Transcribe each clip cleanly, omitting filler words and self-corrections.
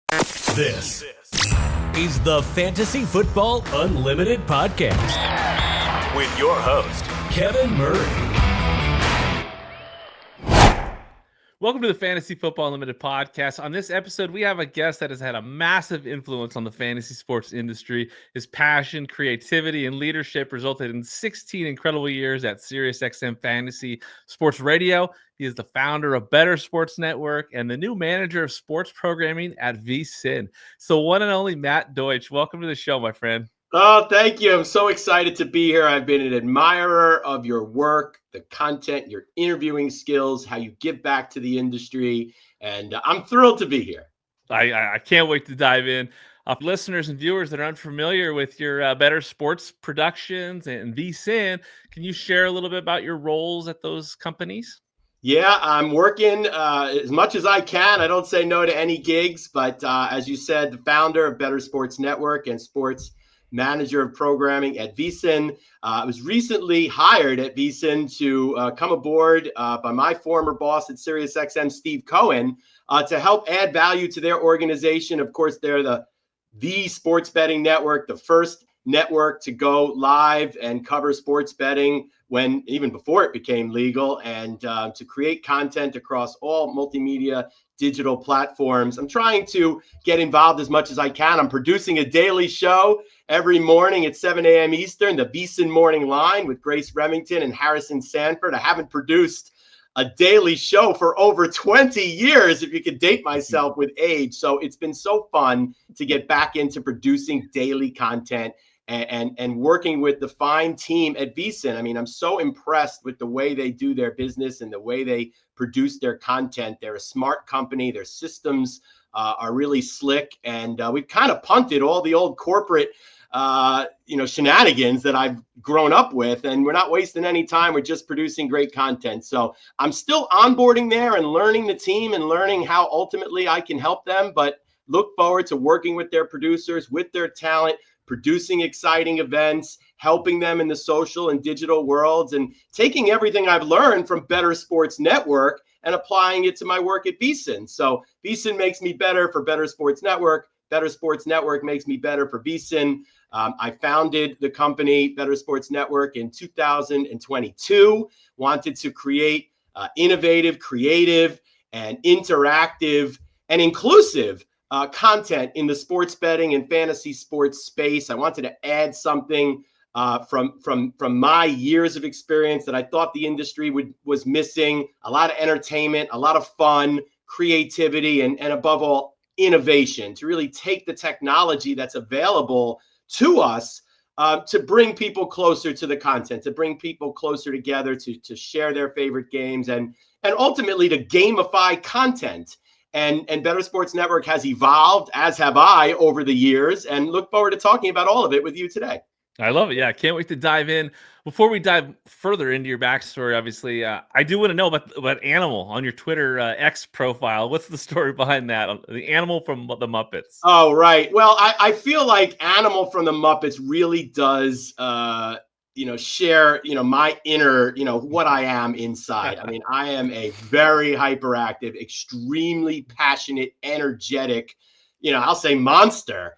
This is the Fantasy Football Unlimited podcast with your host, Kevin Murray. Welcome to the Fantasy Football Unlimited podcast. On this episode, we have a guest that has had a massive influence on the fantasy sports industry. His passion, creativity, and leadership resulted in 16 incredible years at SiriusXM Fantasy Sports Radio. He is the founder of Bettor Sports Network and the new manager of sports programming at VSiN. So one and only Matt Deutsch, welcome to the show, my friend. Oh, thank you. I'm so excited to be here. I've been an admirer of your work, the content, your interviewing skills, how you give back to the industry, and I'm thrilled to be here. I can't wait to dive in. Listeners and viewers that are unfamiliar with your Bettor Sports Productions and VSiN, can you share a little bit about your roles at those companies? Yeah, I'm working as much as I can. I don't say no to any gigs, but as you said, the founder of Bettor Sports Network and sports manager of programming at VSiN. I was recently hired at VSiN to come aboard by my former boss at SiriusXM, Steve Cohen, to help add value to their organization. Of course, they're the sports betting network, the first network to go live and cover sports betting even before it became legal, and to create content across all multimedia digital platforms. I'm trying to get involved as much as I can. I'm producing a daily show every morning at 7 a.m. Eastern, the VSiN Morning Line with Grace Remington and Harrison Sanford. I haven't produced a daily show for over 20 years, if you could date myself with age. So it's been so fun to get back into producing daily content and working with the fine team at VSiN. I mean, I'm so impressed with the way they do their business and the way they produce their content. They're a smart company. Their systems are really slick. And we've kind of punted all the old corporate shenanigans that I've grown up with, and we're not wasting any time. We're just producing great content. So I'm still onboarding there and learning the team and learning how ultimately I can help them, but look forward to working with their producers, with their talent, producing exciting events, helping them in the social and digital worlds, and taking everything I've learned from Bettor Sports Network and applying it to my work at VSiN. So VSiN makes me better for Bettor Sports Network. Bettor Sports Network makes me better for VSiN. I founded the company Bettor Sports Network in 2022, wanted to create innovative, creative, and interactive and inclusive content in the sports betting and fantasy sports space. I wanted to add something from my years of experience that I thought the industry was missing: a lot of entertainment, a lot of fun, creativity, and above all, innovation, to really take the technology that's available to us to bring people closer to the content, to bring people closer together, to share their favorite games, and ultimately to gamify content. And Bettor Sports Network has evolved, as have I, over the years, and look forward to talking about all of it with you today. I love it. Yeah, I can't wait to dive in. Before we dive further into your backstory, obviously, I do want to know about Animal on your Twitter X profile. What's the story behind that? The Animal from the Muppets. Oh, right. Well, I feel like Animal from the Muppets really does share, my inner, what I am inside. I mean, I am a very hyperactive, extremely passionate, energetic, I'll say monster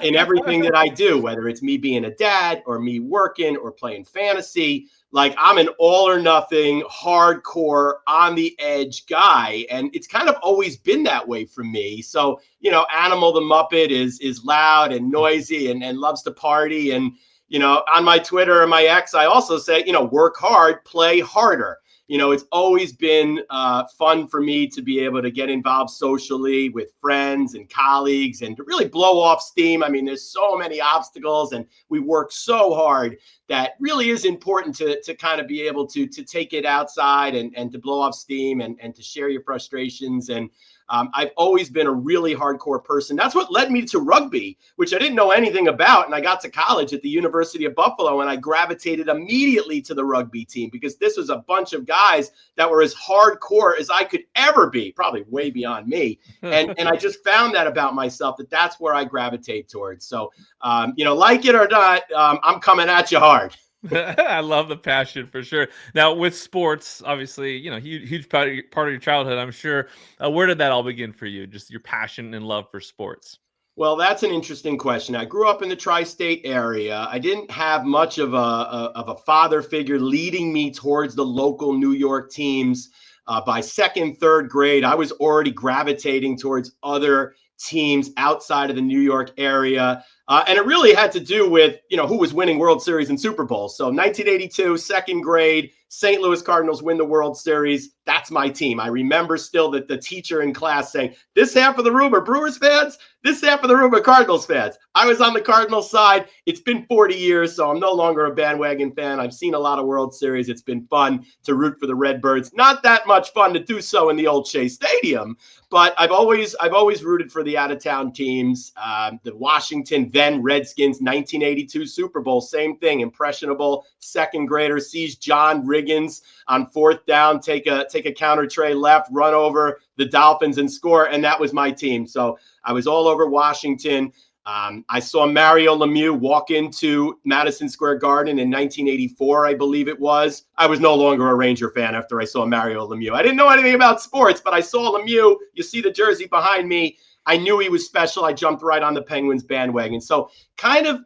in everything that I do, whether it's me being a dad or me working or playing fantasy. Like, I'm an all or nothing, hardcore, on the edge guy. And it's kind of always been that way for me. So, Animal the Muppet is loud and noisy and loves to party. And on my Twitter and my X, I also say, work hard, play harder. It's always been fun for me to be able to get involved socially with friends and colleagues and to really blow off steam. I mean, there's so many obstacles and we work so hard that really is important to kind of be able to take it outside and to blow off steam and to share your frustrations. And I've always been a really hardcore person. That's what led me to rugby, which I didn't know anything about. And I got to college at the University of Buffalo and I gravitated immediately to the rugby team because this was a bunch of guys that were as hardcore as I could ever be, probably way beyond me. And I just found that about myself, that's where I gravitate towards. So, like it or not, I'm coming at you hard. I love the passion for sure. Now with sports, obviously, huge part of your childhood, I'm sure. Where did that all begin for you? Just your passion and love for sports. Well, that's an interesting question. I grew up in the tri-state area. I didn't have much of a father figure leading me towards the local New York teams. By second, third grade, I was already gravitating towards other teams outside of the New York area. And it really had to do with, who was winning World Series and Super Bowls. So 1982, second grade, St. Louis Cardinals win the World Series. That's my team. I remember still that the teacher in class saying, this half of the room are Brewers fans, this half of the room are Cardinals fans. I was on the Cardinals side. It's been 40 years, so I'm no longer a bandwagon fan. I've seen a lot of World Series. It's been fun to root for the Redbirds. Not that much fun to do so in the old Shea Stadium, but I've always rooted for the out-of-town teams. The Washington then Redskins 1982 Super Bowl, same thing. Impressionable second grader sees John Riggins on fourth down, take a counter tray left, run over the Dolphins and score, and that was my team. So I was all over Washington. I saw Mario Lemieux walk into Madison Square Garden in 1984, I believe it was. I was no longer a Ranger fan after I saw Mario Lemieux. I didn't know anything about sports, but I saw Lemieux. You see the jersey behind me. I knew he was special. I jumped right on the Penguins bandwagon. So kind of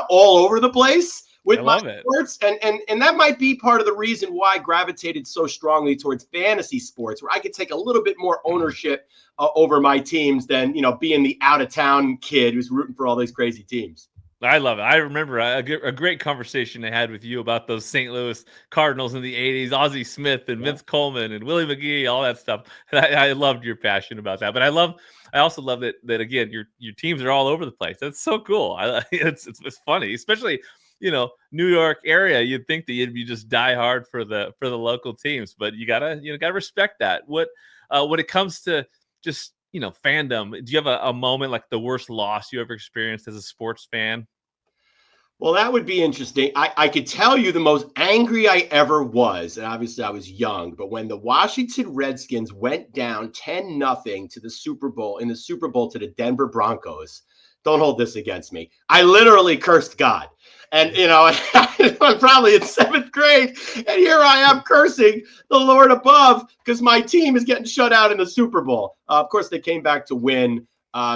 all over the place with my sports. And that might be part of the reason why I gravitated so strongly towards fantasy sports, where I could take a little bit more ownership over my teams than, being the out-of-town kid who's rooting for all these crazy teams. I love it. I remember a great conversation I had with you about those St. Louis Cardinals in the 80s, Ozzie Smith and Vince Coleman and Willie McGee, all that stuff. And I loved your passion about that. But I also love that again, your teams are all over the place. That's so cool. It's funny, especially, New York area. You'd think that you'd be just die hard for the local teams, but you gotta respect that. When it comes to just, fandom, do you have a moment like the worst loss you ever experienced as a sports fan? Well, that would be interesting. I could tell you the most angry I ever was, and obviously I was young, but when the Washington Redskins went down 10-0 to the Super Bowl to the Denver Broncos. Don't hold this against me. I literally cursed God. And, I'm probably in seventh grade, and here I am cursing the Lord above because my team is getting shut out in the Super Bowl. Of course, they came back to win.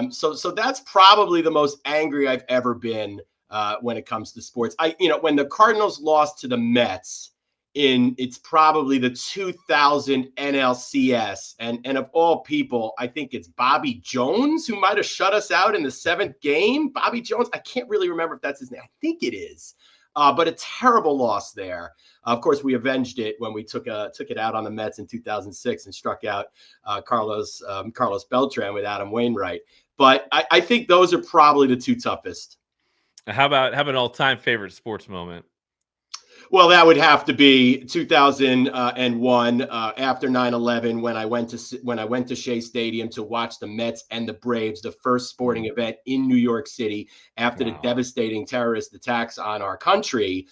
So that's probably the most angry I've ever been when it comes to sports. When the Cardinals lost to the Mets it's probably the 2000 NLCS, and of all people, I think it's Bobby Jones who might have shut us out in the seventh game. Bobby Jones, I can't really remember if that's his name. I think it is, but a terrible loss there. Of course, we avenged it when we took it out on the Mets in 2006 and struck out Carlos Beltran with Adam Wainwright. But I think those are probably the two toughest. How about an all-time favorite sports moment? Well, that would have to be 2001 after 9/11 when I went to Shea Stadium to watch the Mets and the Braves, the first sporting event in New York City after the devastating terrorist attacks on our country.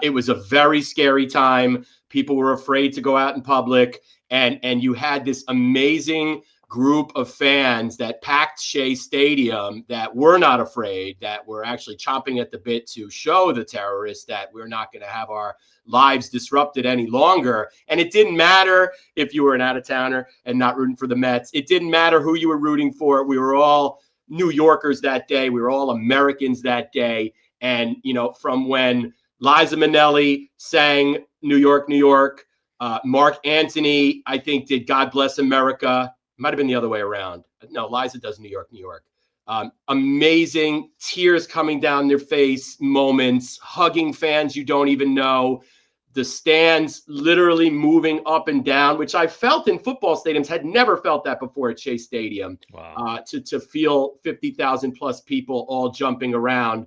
It was a very scary time. People were afraid to go out in public, and you had this amazing group of fans that packed Shea Stadium that were not afraid, that were actually chomping at the bit to show the terrorists that we're not going to have our lives disrupted any longer. And it didn't matter if you were an out-of-towner and not rooting for the Mets. It didn't matter who you were rooting for. We were all New Yorkers that day. We were all Americans that day. And, from when Liza Minnelli sang New York, New York, Mark Antony, I think, did God Bless America. Might have been the other way around. No, Liza does New York, New York. Amazing tears coming down their face moments, hugging fans you don't even know, the stands literally moving up and down, which I felt in football stadiums, had never felt that before at Shea Stadium. Wow. To feel 50,000 plus people all jumping around.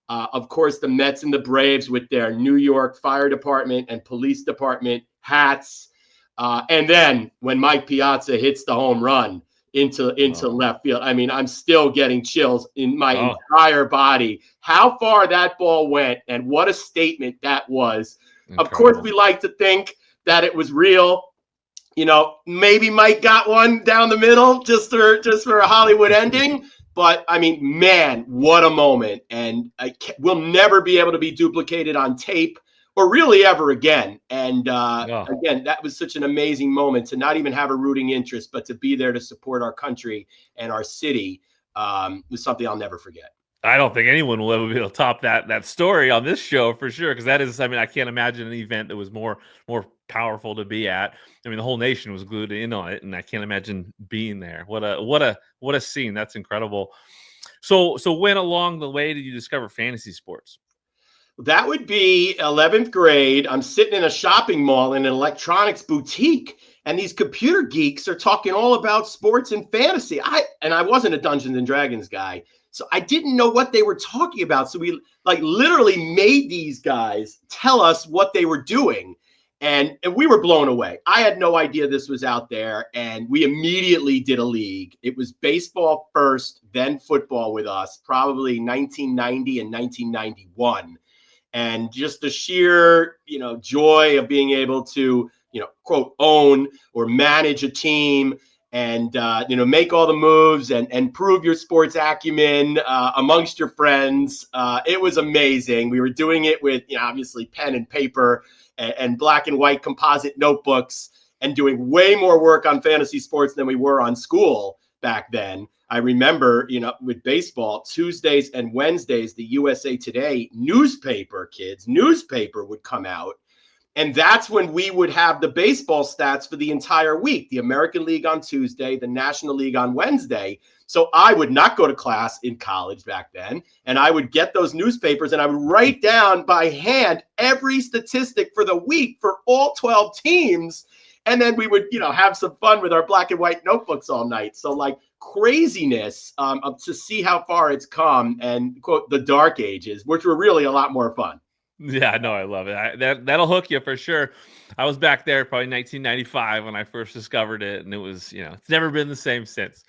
Of course, the Mets and the Braves with their New York Fire Department and Police Department hats. And then when Mike Piazza hits the home run into left field, I mean, I'm still getting chills in my entire body. How far that ball went and what a statement that was. Incredible. Of course, we like to think that it was real. Maybe Mike got one down the middle just for a Hollywood ending. But I mean, man, what a moment. And we'll never be able to be duplicated on tape. or really ever again. And Oh. again, that was such an amazing moment to not even have a rooting interest, but to be there to support our country and our city was something I'll never forget. I don't think anyone will ever be able to top that story on this show for sure. Because that is, I mean, I can't imagine an event that was more powerful to be at. I mean, the whole nation was glued in on it, and I can't imagine being there. What a scene! That's incredible. So when along the way did you discover fantasy sports? That would be 11th grade. I'm sitting in a shopping mall in an electronics boutique, and these computer geeks are talking all about sports and fantasy. I wasn't a Dungeons and Dragons guy, so I didn't know what they were talking about. So we like literally made these guys tell us what they were doing. And we were blown away. I had no idea this was out there, and we immediately did a league. It was baseball first, then football with us, probably 1990 and 1991. And just the sheer, joy of being able to, quote, own or manage a team and, make all the moves and prove your sports acumen amongst your friends. It was amazing. We were doing it with, obviously pen and paper and black and white composite notebooks and doing way more work on fantasy sports than we were on school back then. I remember, with baseball, Tuesdays and Wednesdays, the USA Today newspaper would come out. And that's when we would have the baseball stats for the entire week, the American League on Tuesday, the National League on Wednesday. So I would not go to class in college back then. And I would get those newspapers and I would write down by hand every statistic for the week for all 12 teams. And then we would, have some fun with our black and white notebooks all night. So like craziness to see how far it's come and, quote, the dark ages, which were really a lot more fun. Yeah, no, I love it. That'll hook you for sure. I was back there probably 1995 when I first discovered it, and it was, it's never been the same since.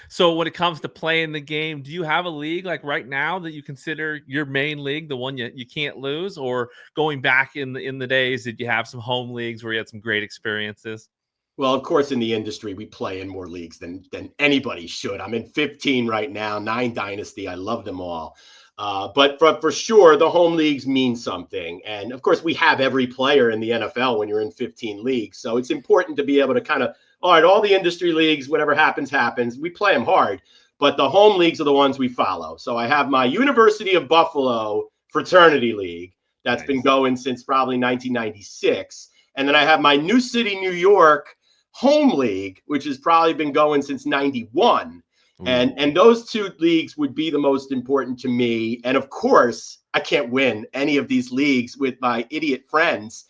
So when it comes to playing the game, do you have a league like right now that you consider your main league, the one you can't lose, or going back in the days, did you have some home leagues where you had some great experiences? Well, of course, in the industry, we play in more leagues than anybody should. I'm in 15 right now, 9 Dynasty. I love them all. But for sure, the home leagues mean something. And of course, we have every player in the NFL when you're in 15 leagues. So it's important to be able to kind of, all right, all the industry leagues, whatever happens, happens. We play them hard. But the home leagues are the ones we follow. So I have my University of Buffalo Fraternity League that's been going since probably 1996. And then I have my New City, New York Home League, which has probably been going since 91. And those two leagues would be the most important to me. And of course, I can't win any of these leagues with my idiot friends.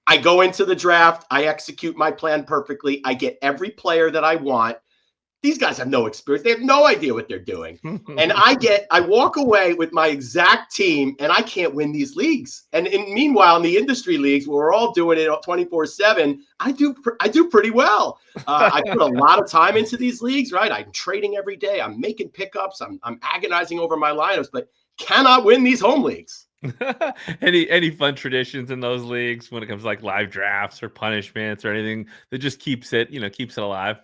I go into the draft. I execute my plan perfectly. I get every player that I want. These guys have no experience. They have no idea what they're doing. And I walk away with my exact team, and I can't win these leagues. And meanwhile, in the industry leagues, where we're all doing it 24/7, I do pretty well. I put a lot of time into these leagues, right? I'm trading every day. I'm making pickups. I'm agonizing over my lineups, but cannot win these home leagues. Any fun traditions in those leagues when it comes to like live drafts or punishments or anything that just keeps it alive?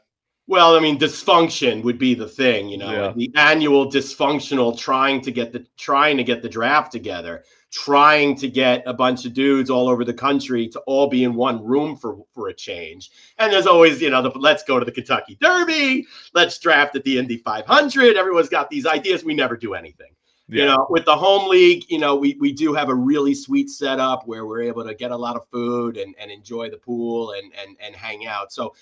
Well, I mean, dysfunction would be the thing, Yeah. the annual dysfunctional trying to get the draft together, trying to get a bunch of dudes all over the country to all be in one room for a change. And there's always, let's go to the Kentucky Derby, let's draft at the Indy 500. Everyone's got these ideas. We never do anything. Yeah. With the home league, we do have a really sweet setup where we're able to get a lot of food and enjoy the pool and hang out. So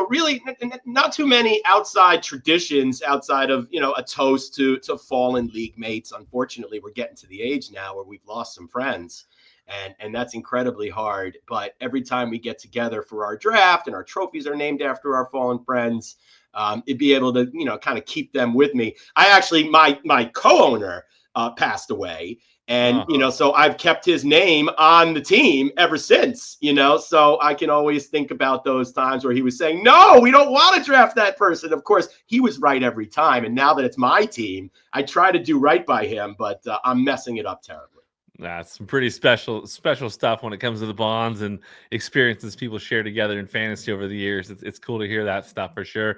really not too many outside traditions outside of, a toast to fallen league mates. Unfortunately, we're getting to the age now where we've lost some friends and that's incredibly hard. But every time we get together for our draft and our trophies are named after our fallen friends, it'd be able to, kind of keep them with me. I actually, my co-owner, passed away. And, so I've kept his name on the team ever since, so I can always think about those times where he was saying, no, we don't want to draft that person. Of course, he was right every time. And now that it's my team, I try to do right by him, but I'm messing it up terribly. That's some pretty special stuff when it comes to the bonds and experiences people share together in fantasy over the years. It's cool to hear that stuff for sure.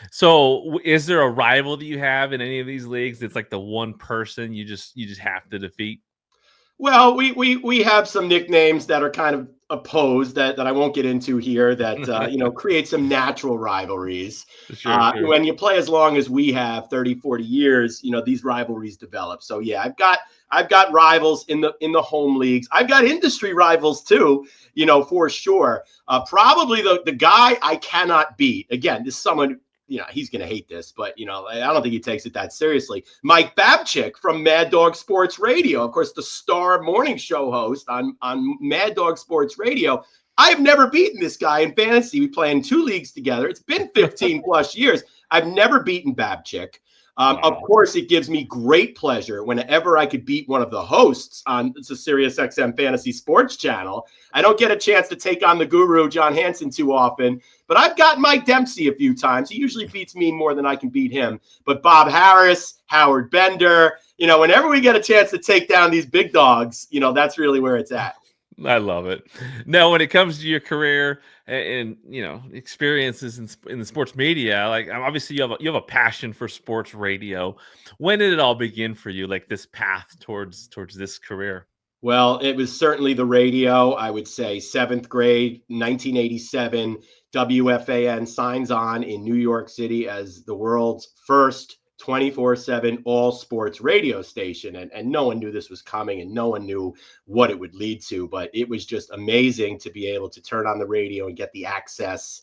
So is there a rival that you have in any of these leagues? It's like the one person you just have to defeat? Well, we have some nicknames that are kind of opposed that I won't get into here that create some natural rivalries. Sure. When you play as long as we have 30, 40 years, these rivalries develop. So yeah, I've got rivals in the home leagues. I've got industry rivals too, for sure. Probably the guy I cannot beat. Again, this is someone, he's going to hate this, but, I don't think he takes it that seriously. Mike Babchick from Mad Dog Sports Radio, of course, the star morning show host on Mad Dog Sports Radio. I've never beaten this guy in fantasy. We play in 2 leagues together. It's been 15 plus years. I've never beaten Babchick. Wow. Of course, it gives me great pleasure whenever I could beat one of the hosts on the SiriusXM Fantasy Sports channel. I don't get a chance to take on the guru, John Hansen, too often, but I've got Mike Dempsey a few times. He usually beats me more than I can beat him. But Bob Harris, Howard Bender, whenever we get a chance to take down these big dogs, that's really where it's at. I love it. Now, when it comes to your career and experiences in the sports media, like obviously you have a passion for sports radio. When did it all begin for you? Like this path towards this career? Well, it was certainly the radio. I would say 7th grade, 1987. WFAN signs on in New York City as the world's first 24/7 all sports radio station. And no one knew this was coming and no one knew what it would lead to. But it was just amazing to be able to turn on the radio and get the access,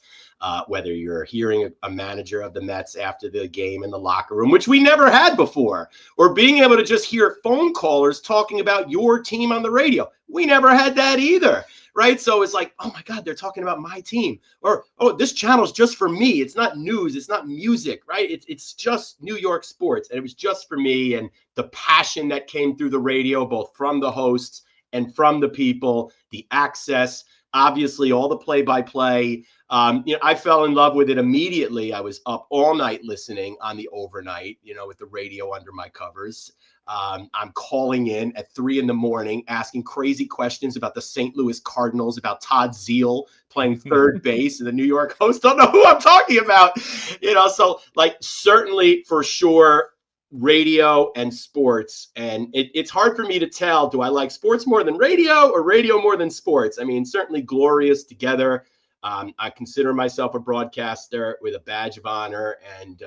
whether you're hearing a manager of the Mets after the game in the locker room, which we never had before, or being able to just hear phone callers talking about your team on the radio. We never had that either. Right. So it's like, oh, my God, they're talking about my team, or, oh, this channel's just for me. It's not news. It's not music. Right. It's just New York sports. And it was just for me. And the passion that came through the radio, both from the hosts and from the people, the access, obviously all the play-by-play. I fell in love with it immediately. I was up all night listening on the overnight, with the radio under my covers. I'm calling in at 3 a.m, asking crazy questions about the St. Louis Cardinals, about Todd Zeal playing third base, and the New York hosts don't know who I'm talking about. So like certainly for sure, radio and sports. And it's hard for me to tell, do I like sports more than radio or radio more than sports? I mean, certainly glorious together. I consider myself a broadcaster with a badge of honor. And,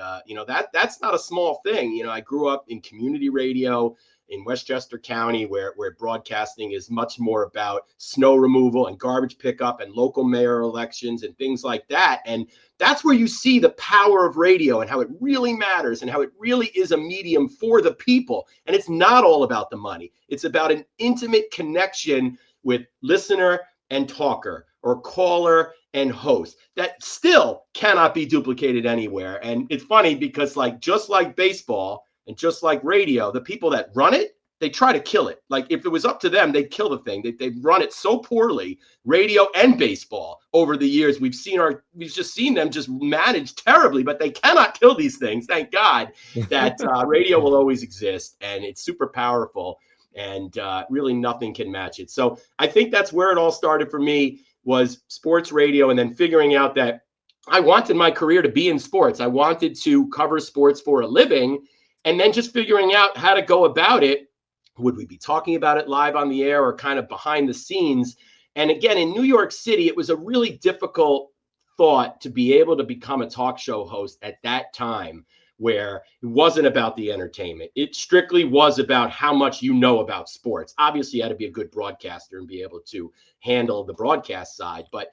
that's not a small thing. I grew up in community radio in Westchester County, where broadcasting is much more about snow removal and garbage pickup and local mayor elections and things like that. And that's where you see the power of radio and how it really matters and how it really is a medium for the people. And it's not all about the money. It's about an intimate connection with listener and talker, or caller and host, that still cannot be duplicated anywhere. And it's funny because just like baseball and just like radio, the people that run it, they try to kill it. Like if it was up to them, they'd kill the thing. They've run it so poorly, radio and baseball, over the years. We've just seen them just manage terribly, but they cannot kill these things. Thank God that radio will always exist, and it's super powerful, and really nothing can match it. So I think that's where it all started for me, was sports radio, and then figuring out that I wanted my career to be in sports. I wanted to cover sports for a living, and then just figuring out how to go about it. Would we be talking about it live on the air or kind of behind the scenes? And again, in New York City, it was a really difficult thought to be able to become a talk show host at that time, where it wasn't about the entertainment. It strictly was about how much you know about sports. Obviously, you had to be a good broadcaster and be able to handle the broadcast side, but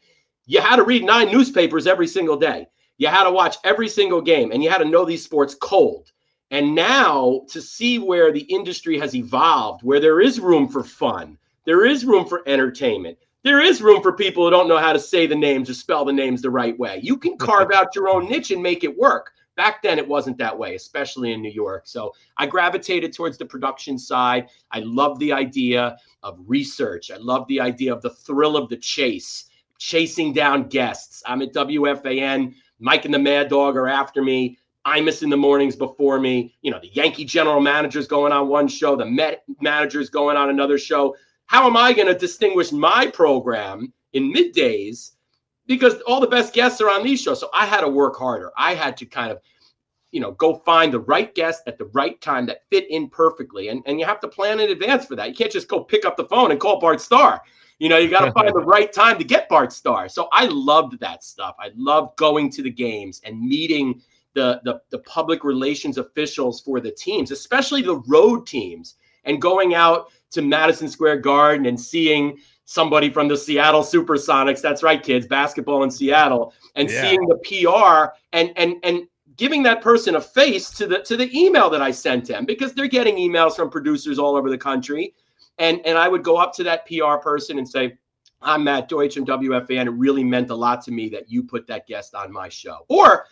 you had to read 9 newspapers every single day. You had to watch every single game, and you had to know these sports cold. And now to see where the industry has evolved, where there is room for fun, there is room for entertainment, there is room for people who don't know how to say the names or spell the names the right way. You can carve out your own niche and make it work. Back then, it wasn't that way, especially in New York. So I gravitated towards the production side. I love the idea of research. I love the idea of the thrill of the chase, chasing down guests. I'm at WFAN. Mike and the Mad Dog are after me. Imus in the mornings before me. The Yankee general manager's going on one show. The Met manager's going on another show. How am I going to distinguish my program in middays? Because all the best guests are on these shows. So I had to work harder. I had to kind of go find the right guest at the right time that fit in perfectly. And you have to plan in advance for that. You can't just go pick up the phone and call Bart Starr. You got to find the right time to get Bart Starr. So I loved that stuff. I loved going to the games and meeting the public relations officials for the teams, especially the road teams, and going out to Madison Square Garden and seeing somebody from the Seattle Supersonics. That's right, kids, basketball in Seattle, and seeing the PR and giving that person a face to the email that I sent them, because they're getting emails from producers all over the country. And I would go up to that PR person and say, I'm Matt Deutsch from WFAN. It really meant a lot to me that you put that guest on my show. Or,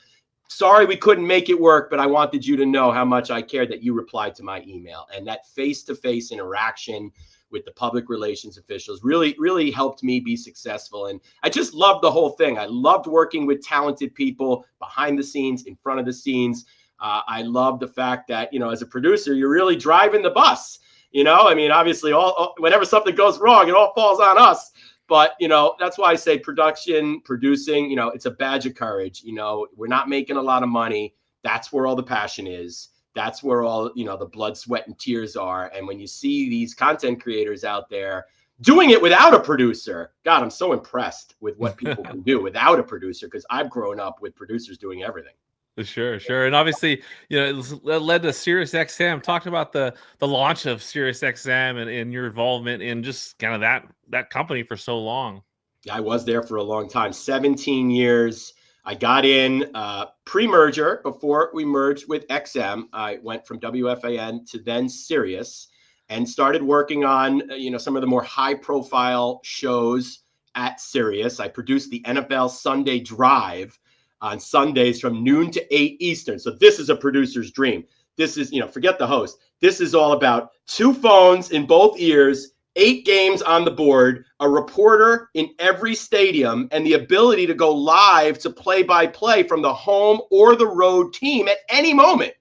sorry, we couldn't make it work, but I wanted you to know how much I cared that you replied to my email. And that face-to-face interaction with the public relations officials really, really helped me be successful. And I just loved the whole thing. I loved working with talented people behind the scenes, in front of the scenes. I love the fact that, as a producer, you're really driving the bus. Obviously, whenever something goes wrong, it all falls on us. But, that's why I say producing, it's a badge of courage. We're not making a lot of money. That's where all the passion is. That's where all, the blood, sweat, and tears are. And when you see these content creators out there doing it without a producer, God, I'm so impressed with what people can do without a producer, because I've grown up with producers doing everything. Sure. And obviously, it led to SiriusXM. Talked about the launch of SiriusXM and your involvement in just kind of that company for so long. I was there for a long time, 17 years. I got in pre-merger, before we merged with XM. I went from WFAN to then Sirius and started working on, some of the more high-profile shows at Sirius. I produced the NFL Sunday Drive on Sundays from noon to 8 Eastern. So this is a producer's dream. This is, forget the host. This is all about 2 phones in both ears, 8 games on the board, a reporter in every stadium, and the ability to go live to play-by-play from the home or the road team at any moment.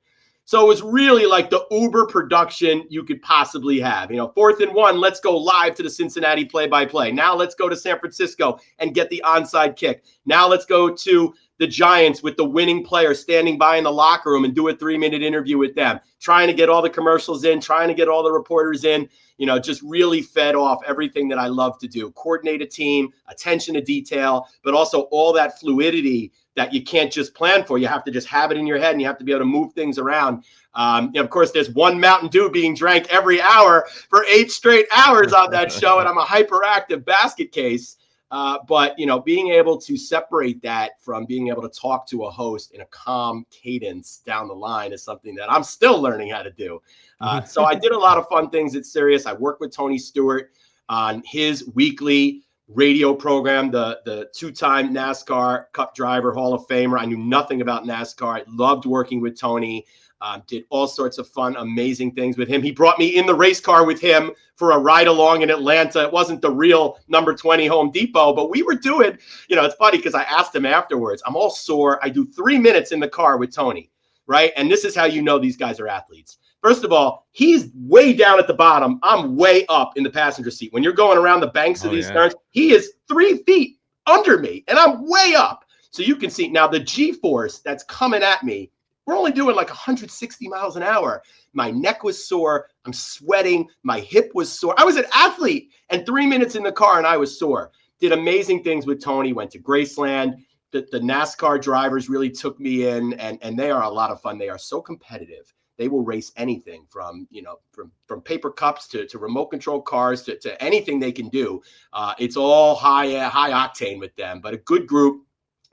So it was really like the Uber production you could possibly have. 4th and 1, let's go live to the Cincinnati play-by-play. Now let's go to San Francisco and get the onside kick. Now let's go to the Giants with the winning player standing by in the locker room and do a 3-minute interview with them, trying to get all the commercials in, trying to get all the reporters in, just really fed off everything that I love to do. Coordinate a team, attention to detail, but also all that fluidity that you can't just plan for. You have to just have it in your head, and you have to be able to move things around. Of course, there's one Mountain Dew being drank every hour for 8 straight hours on that show, and I'm a hyperactive basket case. But being able to separate that from being able to talk to a host in a calm cadence down the line is something that I'm still learning how to do. So I did a lot of fun things at Sirius. I worked with Tony Stewart on his weekly radio program, the 2-time NASCAR Cup driver, Hall of Famer. I knew nothing about NASCAR. I loved working with Tony. Did all sorts of fun, amazing things with him. He brought me in the race car with him for a ride along in Atlanta. It wasn't the real number 20 Home Depot, but we were doing, it's funny because I asked him afterwards, I'm all sore. I do 3 minutes in the car with Tony, right? And this is how you know these guys are athletes. First of all, he's way down at the bottom. I'm way up in the passenger seat. When you're going around the banks of these turns, he is 3 feet under me, and I'm way up. So you can see now the G-force that's coming at me. We're only doing like 160 miles an hour. My neck was sore. I'm sweating. My hip was sore. I was an athlete, and 3 minutes in the car and I was sore. Did amazing things with Tony, went to Graceland. The NASCAR drivers really took me in, and they are a lot of fun. They are so competitive. They will race anything from paper cups to remote control cars to anything they can do. It's all high octane with them, but a good group.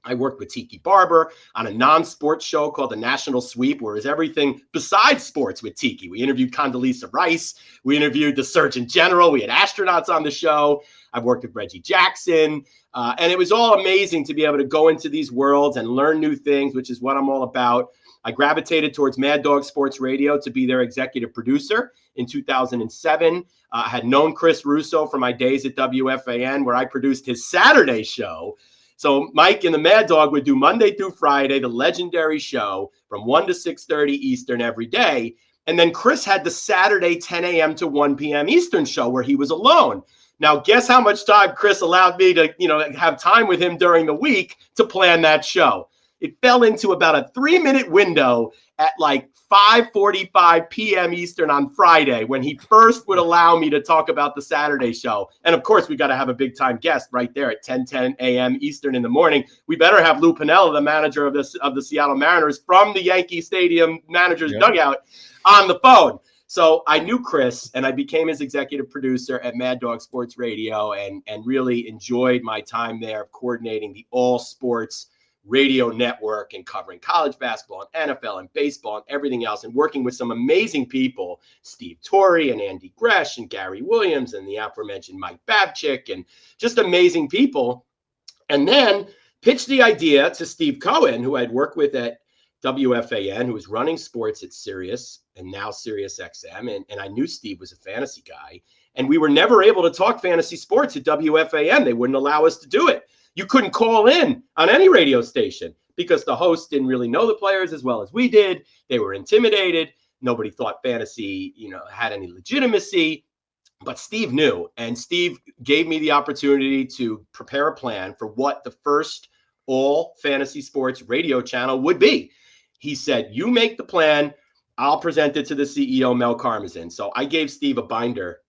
I worked with Tiki Barber on a non-sports show called The National Sweep, where it's everything besides sports with Tiki. We interviewed Condoleezza Rice. We interviewed the Surgeon General. We had astronauts on the show. I've worked with Reggie Jackson. And it was all amazing to be able to go into these worlds and learn new things, which is what I'm all about. I gravitated towards Mad Dog Sports Radio to be their executive producer in 2007. I had known Chris Russo from my days at WFAN, where I produced his Saturday show. So Mike and the Mad Dog would do Monday through Friday, the legendary show from 1 to 6:30 Eastern every day. And then Chris had the Saturday 10 a.m. to 1 p.m. Eastern show where he was alone. Now, guess how much time Chris allowed me to, have time with him during the week to plan that show. it fell into about a 3-minute window at like 5:45 p.m. Eastern on Friday when he first would allow me to talk about the Saturday show. And of course, we got to have a big time guest right there at 10:10 a.m. Eastern in the morning. We better have Lou Piniella, the manager of the Seattle Mariners, from the Yankee Stadium manager's dugout on the phone. So I knew Chris, and I became his executive producer at Mad Dog Sports Radio, and really enjoyed my time there coordinating the all sports radio network and covering college basketball and NFL and baseball and everything else, and working with some amazing people, Steve Torrey and Andy Gresh and Gary Williams and the aforementioned Mike Babchick, and just amazing people. And then pitched the idea to Steve Cohen, who I'd worked with at WFAN, who was running sports at Sirius and now SiriusXM. And I knew Steve was a fantasy guy. And we were never able to talk fantasy sports at WFAN. They wouldn't allow us to do it. You couldn't call in on any radio station because the host didn't really know the players as well as we did. They were intimidated. Nobody thought fantasy, had any legitimacy. But Steve knew. And Steve gave me the opportunity to prepare a plan for what the first all fantasy sports radio channel would be. He said, you make the plan. I'll present it to the CEO, Mel Karmazin. So I gave Steve a binder,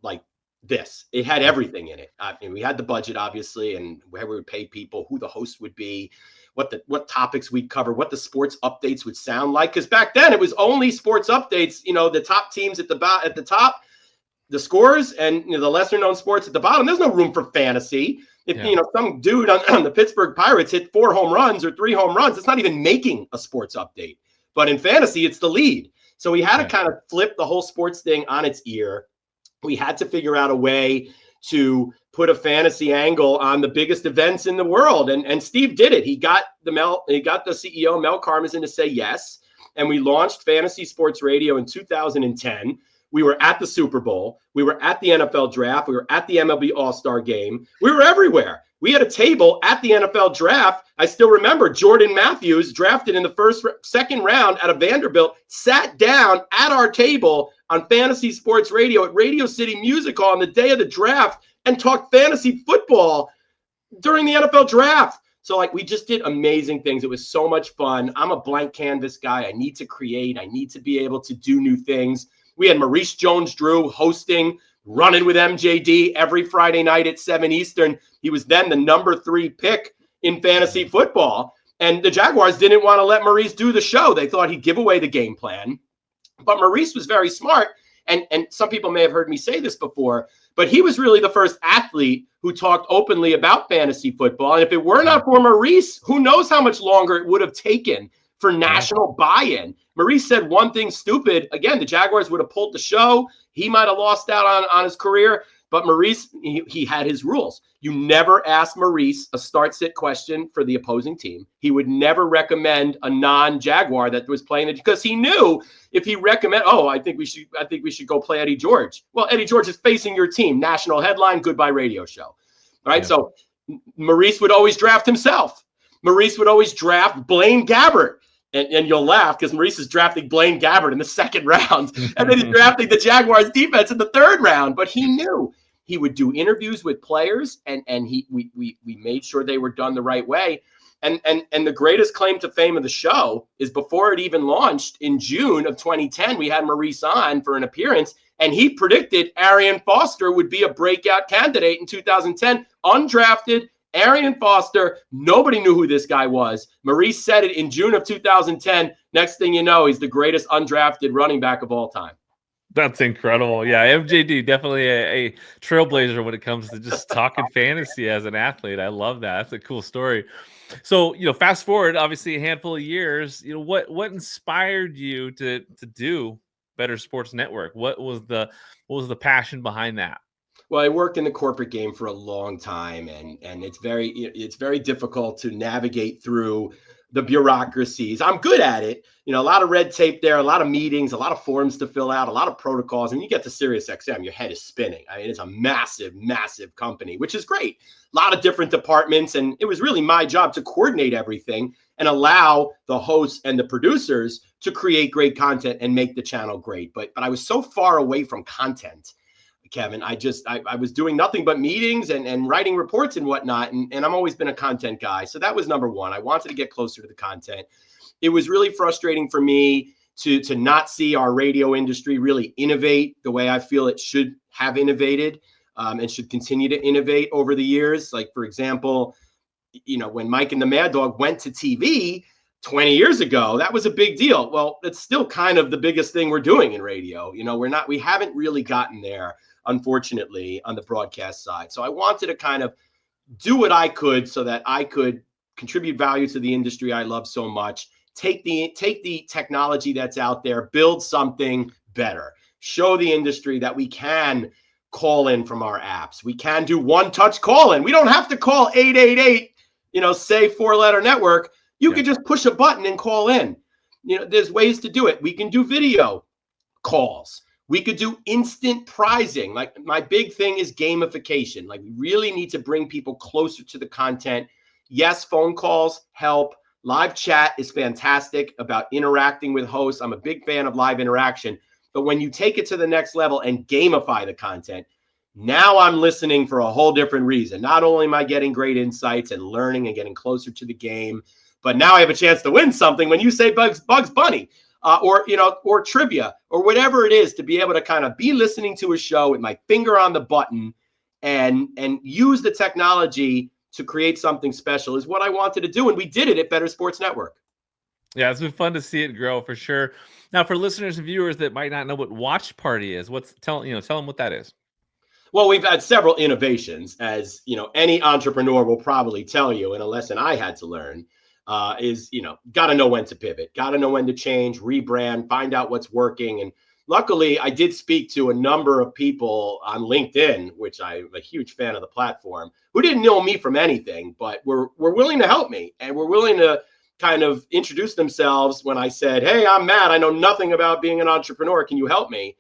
like this. It had everything in it. We had the budget, obviously, and where we would pay people, who the host would be, what topics we'd cover, what the sports updates would sound like. Because back then it was only sports updates, the top teams at the top, the scores, and the lesser known sports at the bottom. There's no room for fantasy. If some dude on the Pittsburgh Pirates hit 4 home runs or 3 home runs, it's not even making a sports update. But in fantasy, it's the lead. So we had to kind of flip the whole sports thing on its ear. We had to figure out a way to put a fantasy angle on the biggest events in the world. And Steve did it. He got the CEO, Mel Karmazin, to say yes. And we launched Fantasy Sports Radio in 2010. We were at the Super Bowl. We were at the NFL draft. We were at the MLB All-Star game. We were everywhere. We had a table at the NFL draft. I still remember Jordan Matthews, drafted in the second round out of Vanderbilt, sat down at our table on Fantasy Sports Radio at Radio City Music Hall on the day of the draft and talked fantasy football during the NFL draft. So we just did amazing things. It was so much fun. I'm a blank canvas guy. I need to create. I need to be able to do new things. We had Maurice Jones-Drew hosting Running with MJD every Friday night at 7 Eastern. He was then the number 3 pick in fantasy football. And the Jaguars didn't want to let Maurice do the show. They thought he'd give away the game plan. But Maurice was very smart. And some people may have heard me say this before, but he was really the first athlete who talked openly about fantasy football. And if it were not for Maurice, who knows how much longer it would have taken for national buy-in. Maurice said one thing stupid. Again, the Jaguars would have pulled the show. He might have lost out on his career. But Maurice, he had his rules. You never ask Maurice a start-sit question for the opposing team. He would never recommend a non-Jaguar that was playing it because he knew if he recommended, I think we should go play Eddie George. Well, Eddie George is facing your team. National headline, goodbye radio show. All right. Yeah. So Maurice would always draft himself. Maurice would always draft Blaine Gabbert. And you'll laugh because Maurice is drafting Blaine Gabbert in the 2nd round. And then he's drafting the Jaguars defense in the 3rd round. But he knew he would do interviews with players, and we made sure they were done the right way. And the greatest claim to fame of the show is before it even launched in June of 2010, we had Maurice on for an appearance, and he predicted Arian Foster would be a breakout candidate in 2010, undrafted. Arian Foster, nobody knew who this guy was. Maurice said it in June of 2010. Next thing you know, he's the greatest undrafted running back of all time. That's incredible. Yeah, MJD, definitely a trailblazer when it comes to just talking fantasy as an athlete. I love that. That's a cool story. So, fast forward, obviously, a handful of years, what inspired you to do Bettor Sports Network? What was the passion behind that? Well, I worked in the corporate game for a long time, and it's very difficult to navigate through the bureaucracies. I'm good at it. A lot of red tape there, a lot of meetings, a lot of forms to fill out, a lot of protocols. And you get to SiriusXM, your head is spinning. I mean, it's a massive, massive company, which is great. A lot of different departments. And it was really my job to coordinate everything and allow the hosts and the producers to create great content and make the channel great. But I was so far away from content. Kevin. I was doing nothing but meetings and writing reports and whatnot. And I've always been a content guy. So that was number one. I wanted to get closer to the content. It was really frustrating for me to not see our radio industry really innovate the way I feel it should have innovated, and should continue to innovate over the years. Like, for example, when Mike and the Mad Dog went to TV 20 years ago, that was a big deal. Well, it's still kind of the biggest thing we're doing in radio. We haven't really gotten there, unfortunately, on the broadcast side. So I wanted to kind of do what I could so that I could contribute value to the industry I love so much. Take the technology that's out there, build something better, show the industry that we can call in from our apps. We can do one-touch call in. We don't have to call 888, say 4-letter network. You can just push a button and call in. There's ways to do it. We can do video calls. We could do instant prizing. Like, my big thing is gamification. Like, we really need to bring people closer to the content. Yes, phone calls help. Live chat is fantastic about interacting with hosts. I'm a big fan of live interaction. But when you take it to the next level and gamify the content, now I'm listening for a whole different reason. Not only am I getting great insights and learning and getting closer to the game, but now I have a chance to win something when you say Bugs Bunny, or trivia, or whatever it is, to be able to kind of be listening to a show with my finger on the button and use the technology to create something special is what I wanted to do. And we did it at Bettor Sports Network. Yeah, it's been fun to see it grow for sure. Now, for listeners and viewers that might not know what Watch Party is, tell them what that is. Well, we've had several innovations, as any entrepreneur will probably tell you, and a lesson I had to learn is, got to know when to pivot, got to know when to change, rebrand, find out what's working. And luckily, I did speak to a number of people on LinkedIn, which I'm a huge fan of the platform, who didn't know me from anything, but were willing to help me and were willing to kind of introduce themselves when I said, "Hey, I'm Matt. I know nothing about being an entrepreneur. Can you help me?"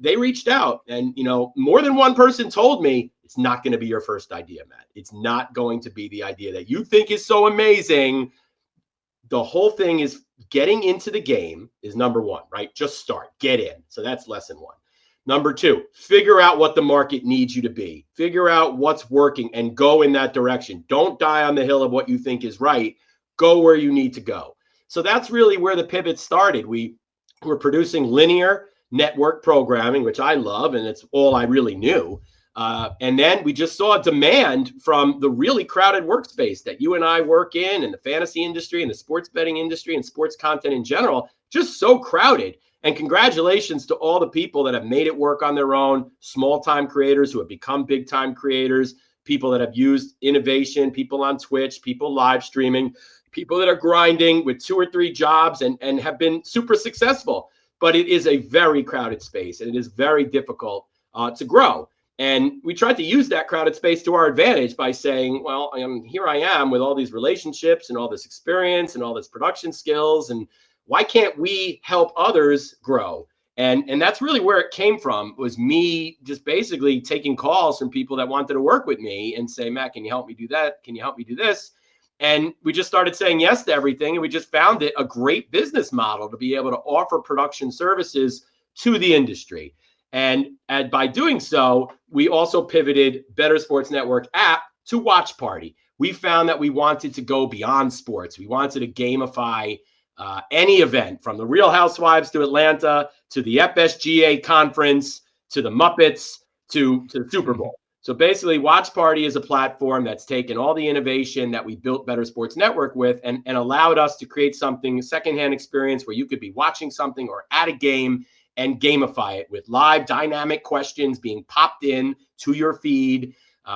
They reached out, and more than one person told me, it's not going to be your first idea, Matt. It's not going to be the idea that you think is so amazing. The whole thing is getting into the game is number one, right? Just start, get in. So that's lesson one. Number two, figure out what the market needs you to be. Figure out what's working and go in that direction. Don't die on the hill of what you think is right. Go where you need to go. So that's really where the pivot started. We were producing linear network programming, which I love, and it's all I really knew. And then we just saw a demand from the really crowded workspace that you and I work in, and the fantasy industry and the sports betting industry and sports content in general, just so crowded. And congratulations to all the people that have made it work on their own, small-time creators who have become big-time creators, people that have used innovation, people on Twitch, people live streaming, people that are grinding with 2 or 3 jobs and have been super successful. But it is a very crowded space, and it is very difficult to grow. And we tried to use that crowded space to our advantage by saying, well, here I am with all these relationships and all this experience and all this production skills, and why can't we help others grow? And that's really where it came from, was me just basically taking calls from people that wanted to work with me and say, Matt, can you help me do that? Can you help me do this? And we just started saying yes to everything. And we just found it a great business model to be able to offer production services to the industry. And by doing so, we also pivoted Bettor Sports Network app to Watch Party. We found that we wanted to go beyond sports. We wanted to gamify any event, from the Real Housewives to Atlanta, to the FSGA conference, to the Muppets, to the Super Bowl. So basically, Watch Party is a platform that's taken all the innovation that we built Bettor Sports Network with and allowed us to create something, a secondhand experience where you could be watching something or at a game and gamify it with live dynamic questions being popped in to your feed,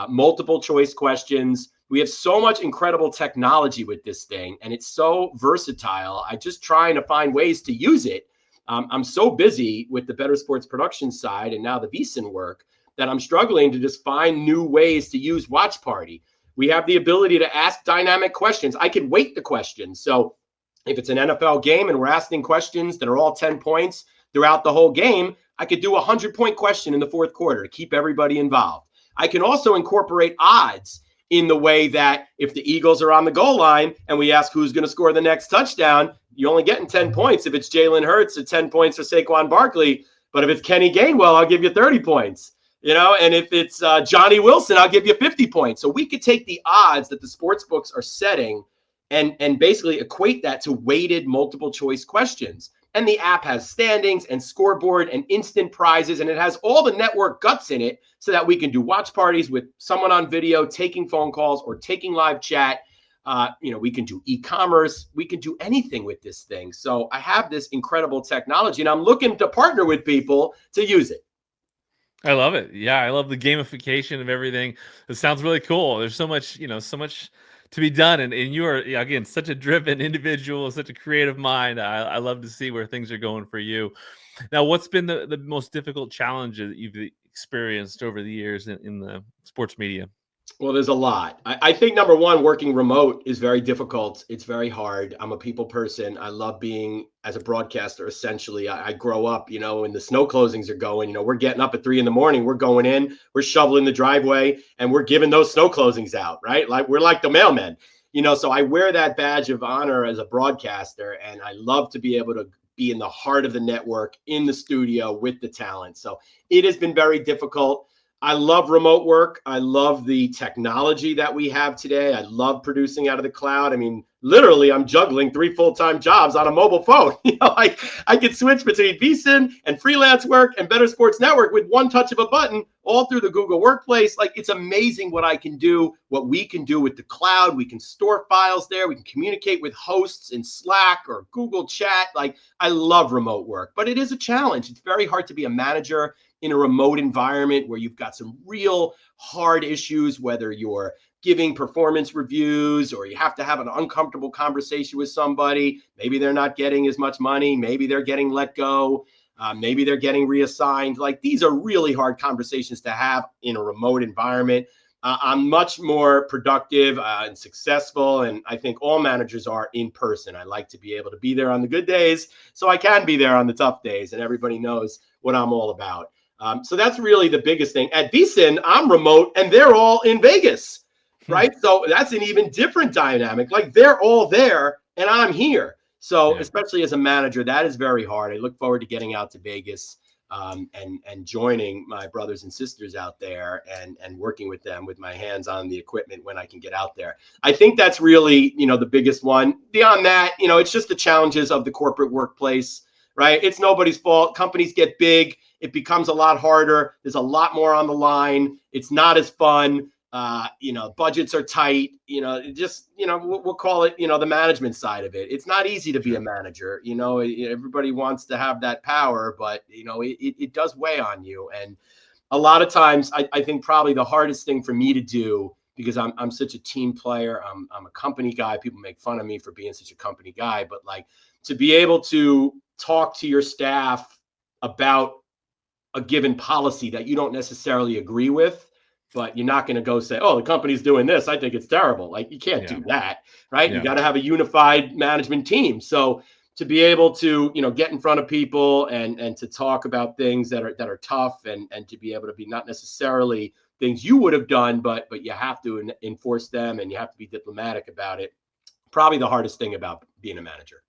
multiple choice questions. We have so much incredible technology with this thing, and it's so versatile. I'm just trying to find ways to use it. I'm so busy with the Bettor Sports production side and now the VSiN work that I'm struggling to just find new ways to use Watch Party. We have the ability to ask dynamic questions. I can weight the questions. So if it's an NFL game and we're asking questions that are all 10 points throughout the whole game, I could do a 100-point question in the fourth quarter to keep everybody involved. I can also incorporate odds in the way that if the Eagles are on the goal line and we ask who's going to score the next touchdown, you're only getting 10 points if it's Jalen Hurts, or 10 points for Saquon Barkley. But if it's Kenny Gainwell, I'll give you 30 points. And if it's Johnny Wilson, I'll give you 50 points. So we could take the odds that the sports books are setting and basically equate that to weighted multiple choice questions. And the app has standings and scoreboard and instant prizes, and it has all the network guts in it so that we can do watch parties with someone on video, taking phone calls or taking live chat. We can do e-commerce. We can do anything with this thing. So I have this incredible technology, and I'm looking to partner with people to use it. I love it. Yeah, I love the gamification of everything. It sounds really cool. There's so much, so much to be done. And you are, again, such a driven individual, such a creative mind. I love to see where things are going for you. Now, what's been the most difficult challenge that you've experienced over the years in the sports media? Well, there's a lot. I think number one, working remote is very difficult. It's very hard. I'm a people person. I love being as a broadcaster. Essentially, I grow up, when the snow closings are going, we're getting up at 3 a.m. We're going in, we're shoveling the driveway, and we're giving those snow closings out, right? Like we're like the mailmen, so I wear that badge of honor as a broadcaster, and I love to be able to be in the heart of the network, in the studio with the talent. So it has been very difficult. I love remote work. I love the technology that we have today. I love producing out of the cloud. I mean, literally, I'm juggling 3 full-time jobs on a mobile phone. I could switch between VSiN and freelance work and Bettor Sports Network with one touch of a button, all through the Google Workplace. Like, it's amazing what I can do, what we can do with the cloud. We can store files there. We can communicate with hosts in Slack or Google Chat. Like, I love remote work, but it is a challenge. It's very hard to be a manager in a remote environment where you've got some real hard issues, whether you're giving performance reviews or you have to have an uncomfortable conversation with somebody. Maybe they're not getting as much money. Maybe they're getting let go. Maybe they're getting reassigned. Like, these are really hard conversations to have in a remote environment. I'm much more productive and successful, and I think all managers are in person. I like to be able to be there on the good days so I can be there on the tough days, and everybody knows what I'm all about. So that's really the biggest thing. At VSiN, I'm remote and they're all in Vegas, right? So that's an even different dynamic. Like, they're all there and I'm here. So especially as a manager, that is very hard. I look forward to getting out to Vegas and joining my brothers and sisters out there and working with them with my hands on the equipment when I can get out there. I think that's really, the biggest one. Beyond that, it's just the challenges of the corporate workplace, right? It's nobody's fault. Companies get big. It becomes a lot harder. There's a lot more on the line. It's not as fun. Budgets are tight. We'll call it, the management side of it. It's not easy to be a manager. Everybody wants to have that power, but, it does weigh on you. And a lot of times, I think probably the hardest thing for me to do, because I'm such a team player. I'm a company guy. People make fun of me for being such a company guy, but like, to be able to talk to your staff about a given policy that you don't necessarily agree with, but you're not going to go say, oh, the company's doing this, I think it's terrible. Like, you can't do that, right? You got to have a unified management team. So to be able to, get in front of people and to talk about things that are tough and to be able to be not necessarily things you would have done, but you have to enforce them and you have to be diplomatic about it. Probably the hardest thing about being a manager.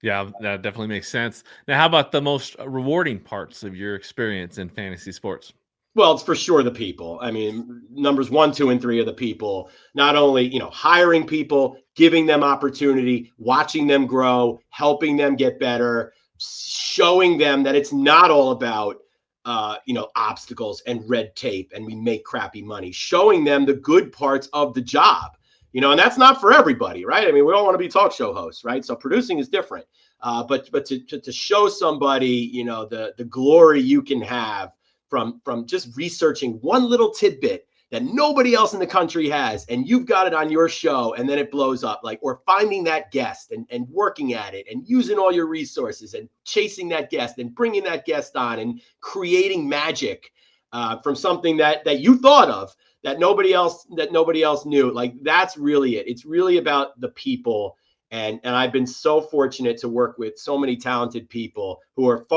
Yeah, that definitely makes sense. Now, how about the most rewarding parts of your experience in fantasy sports? Well, it's for sure the people. I mean, numbers 1, 2, and 3 are the people. Not only, hiring people, giving them opportunity, watching them grow, helping them get better, showing them that it's not all about, obstacles and red tape and we make crappy money, showing them the good parts of the job. And that's not for everybody, right? I mean, we all want to be talk show hosts, right? So producing is different. But to show somebody, the glory you can have from just researching one little tidbit that nobody else in the country has, and you've got it on your show, and then it blows up, like, or finding that guest and working at it and using all your resources and chasing that guest and bringing that guest on and creating magic from something that you thought of that nobody else knew. Like, that's really it. It's really about the people. And I've been so fortunate to work with so many talented people who have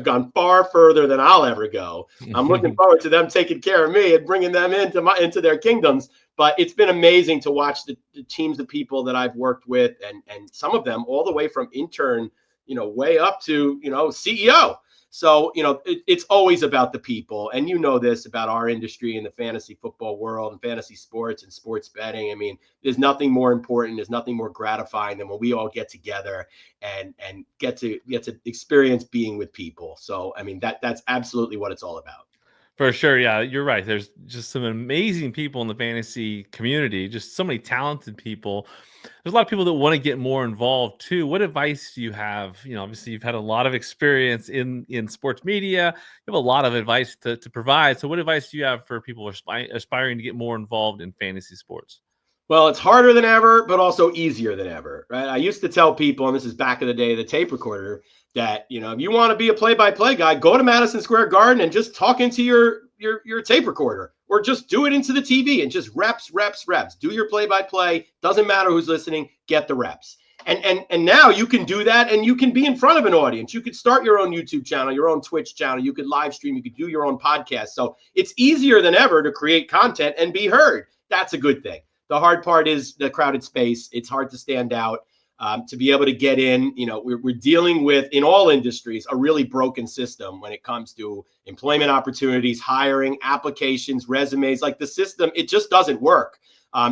gone far further than I'll ever go. I'm looking forward to them taking care of me and bringing them into their kingdoms. But it's been amazing to watch the teams of people that I've worked with, and some of them all the way from intern, way up to, CEO. So, it's always about the people. And you know this about our industry in the fantasy football world and fantasy sports and sports betting. I mean, there's nothing more important. There's nothing more gratifying than when we all get together and get to experience being with people. So, I mean, that's absolutely what it's all about. For sure. Yeah, you're right. There's just some amazing people in the fantasy community, just so many talented people. There's a lot of people that want to get more involved too. What advice do you have? Obviously you've had a lot of experience in sports media. You have a lot of advice to provide. So what advice do you have for people aspiring to get more involved in fantasy sports? Well, it's harder than ever, but also easier than ever, right? I used to tell people, and this is back in the day of the tape recorder, that, if you want to be a play-by-play guy, go to Madison Square Garden and just talk into your tape recorder, or just do it into the TV and just reps. Do your play-by-play. Doesn't matter who's listening, get the reps. And now you can do that, and you can be in front of an audience. You could start your own YouTube channel, your own Twitch channel. You could live stream. You could do your own podcast. So it's easier than ever to create content and be heard. That's a good thing. The hard part is the crowded space. It's hard to stand out, to be able to get in. We're dealing with, in all industries, a really broken system when it comes to employment opportunities, hiring, applications, resumes. Like, the system, it just doesn't work.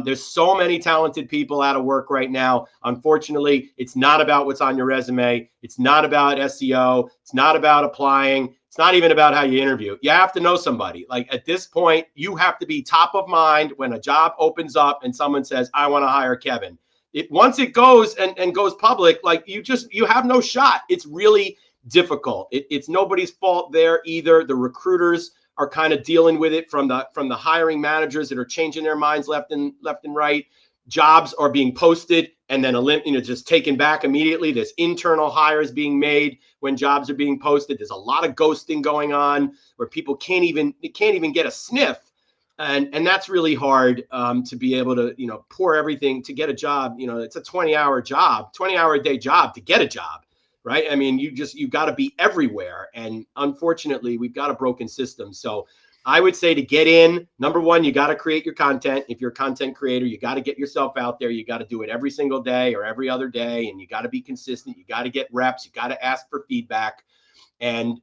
There's so many talented people out of work right now. Unfortunately, it's not about what's on your resume. It's not about SEO. It's not about applying. It's not even about how you interview. You have to know somebody. Like, at this point, you have to be top of mind when a job opens up and someone says, I want to hire Kevin. Once it goes and goes public, like, you have no shot. It's really difficult. It's nobody's fault there either. The recruiters are kind of dealing with it from the hiring managers that are changing their minds left and right. Jobs are being posted and then just taken back immediately. There's internal hires being made when jobs are being posted. There's a lot of ghosting going on where people can't even get a sniff. And that's really hard, to be able to, pour everything to get a job. It's a 20-hour job, 20-hour a day job to get a job, right? I mean, you got to be everywhere. And unfortunately, we've got a broken system. So I would say, to get in, number one, you got to create your content. If you're a content creator, you got to get yourself out there. You got to do it every single day or every other day. And you got to be consistent. You got to get reps. You got to ask for feedback. And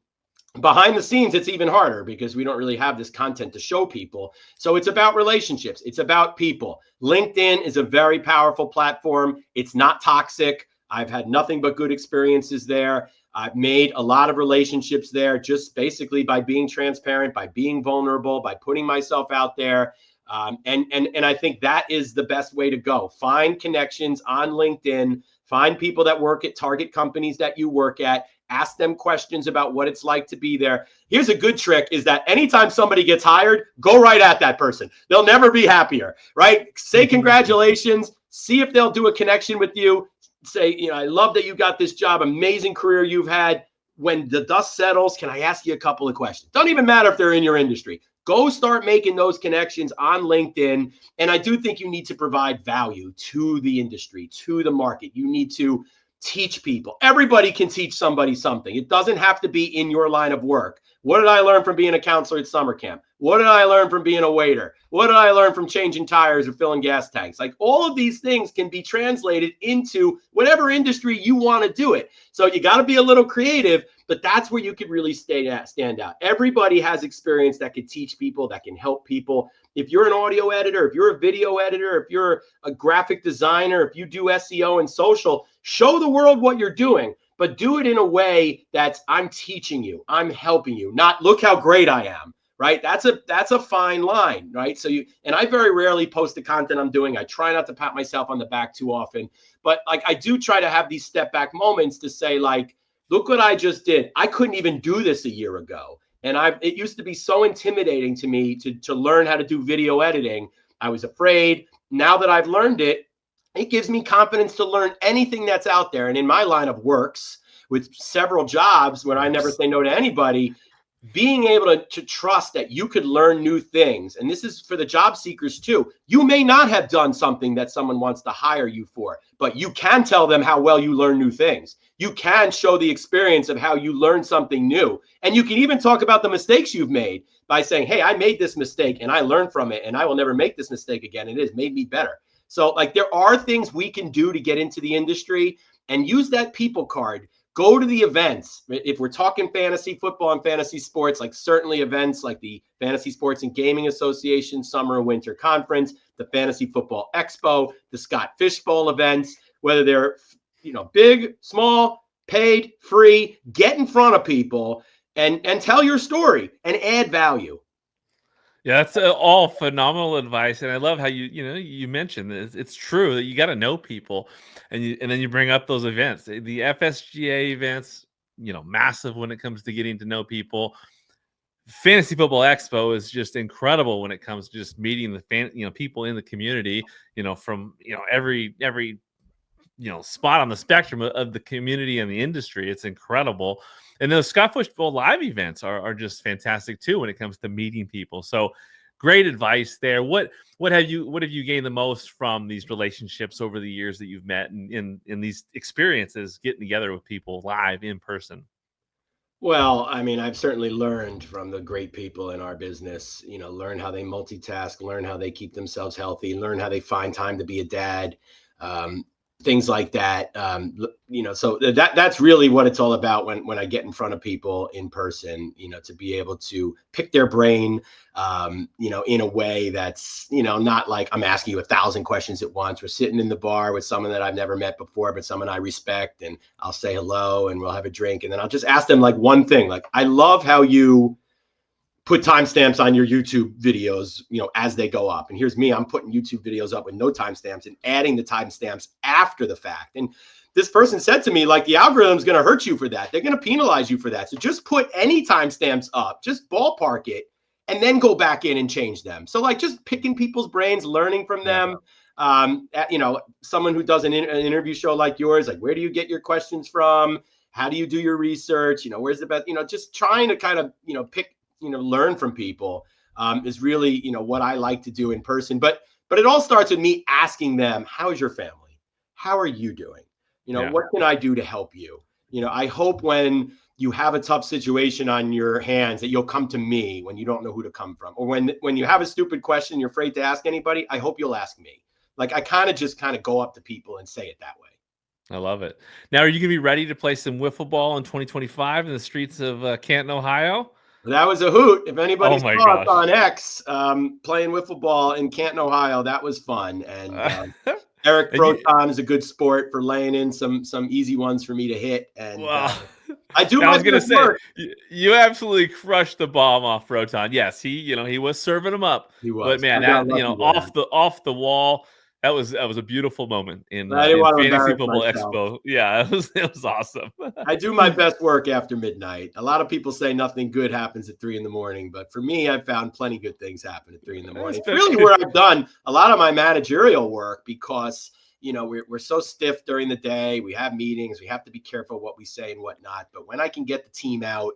behind the scenes, it's even harder because we don't really have this content to show people. So it's about relationships. It's about people. LinkedIn is a very powerful platform. It's not toxic. I've had nothing but good experiences there. I've made a lot of relationships there just basically by being transparent, by being vulnerable, by putting myself out there. And I think that is the best way to go. Find connections on LinkedIn. Find people that work at target companies that you work at. Ask them questions about what it's like to be there. Here's a good trick, is that anytime somebody gets hired, go right at that person. They'll never be happier, right? Say congratulations. See if they'll do a connection with you. Say, I love that you got this job. Amazing career you've had. When the dust settles, can I ask you a couple of questions? Don't even matter if they're in your industry. Go start making those connections on LinkedIn. And I do think you need to provide value to the industry, to the market. You need to teach people. Everybody can teach somebody something. It doesn't have to be in your line of work. What did I learn from being a counselor at summer camp? What did I learn from being a waiter? What did I learn from changing tires or filling gas tanks? Like, all of these things can be translated into whatever industry you want to do it. So you got to be a little creative, but that's where you could really stand out. Everybody has experience that could teach people, that can help people. If you're an audio editor, if you're a video editor, if you're a graphic designer, if you do SEO and social, show the world what you're doing, but do it in a way that's, I'm teaching you, I'm helping you, not look how great I am, right? That's a fine line, right? So and I very rarely post the content I'm doing. I try not to pat myself on the back too often, but like, I do try to have these step back moments to say, like, look what I just did. I couldn't even do this a year ago. And it used to be so intimidating to me to learn how to do video editing. I was afraid. Now that I've learned it, it gives me confidence to learn anything that's out there. And in my line of works with several jobs where I never say no to anybody, being able to trust that you could learn new things. And this is for the job seekers too. You may not have done something that someone wants to hire you for, but you can tell them how well you learn new things. You can show the experience of how you learned something new. And you can even talk about the mistakes you've made by saying, hey, I made this mistake and I learned from it and I will never make this mistake again. And it has made me better. So like, there are things we can do to get into the industry, and use that people card. go to the events. If we're talking fantasy football and fantasy sports, like certainly events like the Fantasy Sports and Gaming Association Summer and Winter Conference, the Fantasy Football Expo, the Scott Fishbowl events, whether they're, big, small, paid, free, get in front of people and tell your story and add value. Yeah, that's all phenomenal advice, and I love how you mentioned this. It's true that you got to know people, and then you bring up those events, the FSGA events. Massive when it comes to getting to know people. Fantasy Football Expo is just incredible when it comes to just meeting the people in the community. From every spot on the spectrum of the community and the industry. It's incredible. And those Scott Fishbowl live events are just fantastic too when it comes to meeting people. So great advice there. What have you gained the most from these relationships over the years that you've met in these experiences getting together with people live in person? Well, I mean, I've certainly learned from the great people in our business, learn how they multitask, learn how they keep themselves healthy, learn how they find time to be a dad. Things like that. So that's really what it's all about when I get in front of people in person, to be able to pick their brain, in a way that's, not like I'm asking you 1,000 questions at once. We're sitting in the bar with someone that I've never met before, but someone I respect, and I'll say hello and we'll have a drink. And then I'll just ask them like one thing, like, I love how you put timestamps on your YouTube videos, as they go up. And here's me, I'm putting YouTube videos up with no timestamps and adding the timestamps after the fact. And this person said to me, like, the algorithm's going to hurt you for that. They're going to penalize you for that. So just put any timestamps up, just ballpark it, and then go back in and change them. So like just picking people's brains, learning from them. Someone who does an interview show like yours, like, where do you get your questions from? How do you do your research? Where's the best, just trying to kind of, pick, learn from people is really, what I like to do in person. But it all starts with me asking them, how is your family? How are you doing? What can I do to help you? I hope when you have a tough situation on your hands that you'll come to me when you don't know who to come from. Or when you have a stupid question, you're afraid to ask anybody, I hope you'll ask me. Like, I kind of go up to people and say it that way. I love it. Now, are you going to be ready to play some wiffle ball in 2025 in the streets of Canton, Ohio? That was a hoot. If anybody saw gosh. us on X playing wiffle ball in Canton, Ohio, that was fun. And Eric Proton is a good sport for laying in some easy ones for me to hit. And I do. I was going to say, you absolutely crushed the bomb off Proton. Yes, he was serving them up. He was. But man, off the wall. That was a beautiful moment in Fantasy Football Expo. Yeah, it was awesome. I do my best work after midnight. A lot of people say nothing good happens at 3 a.m, but for me, I've found plenty good things happen at 3 a.m. It's really where I've done a lot of my managerial work because we're so stiff during the day. We have meetings. We have to be careful what we say and whatnot. But when I can get the team out,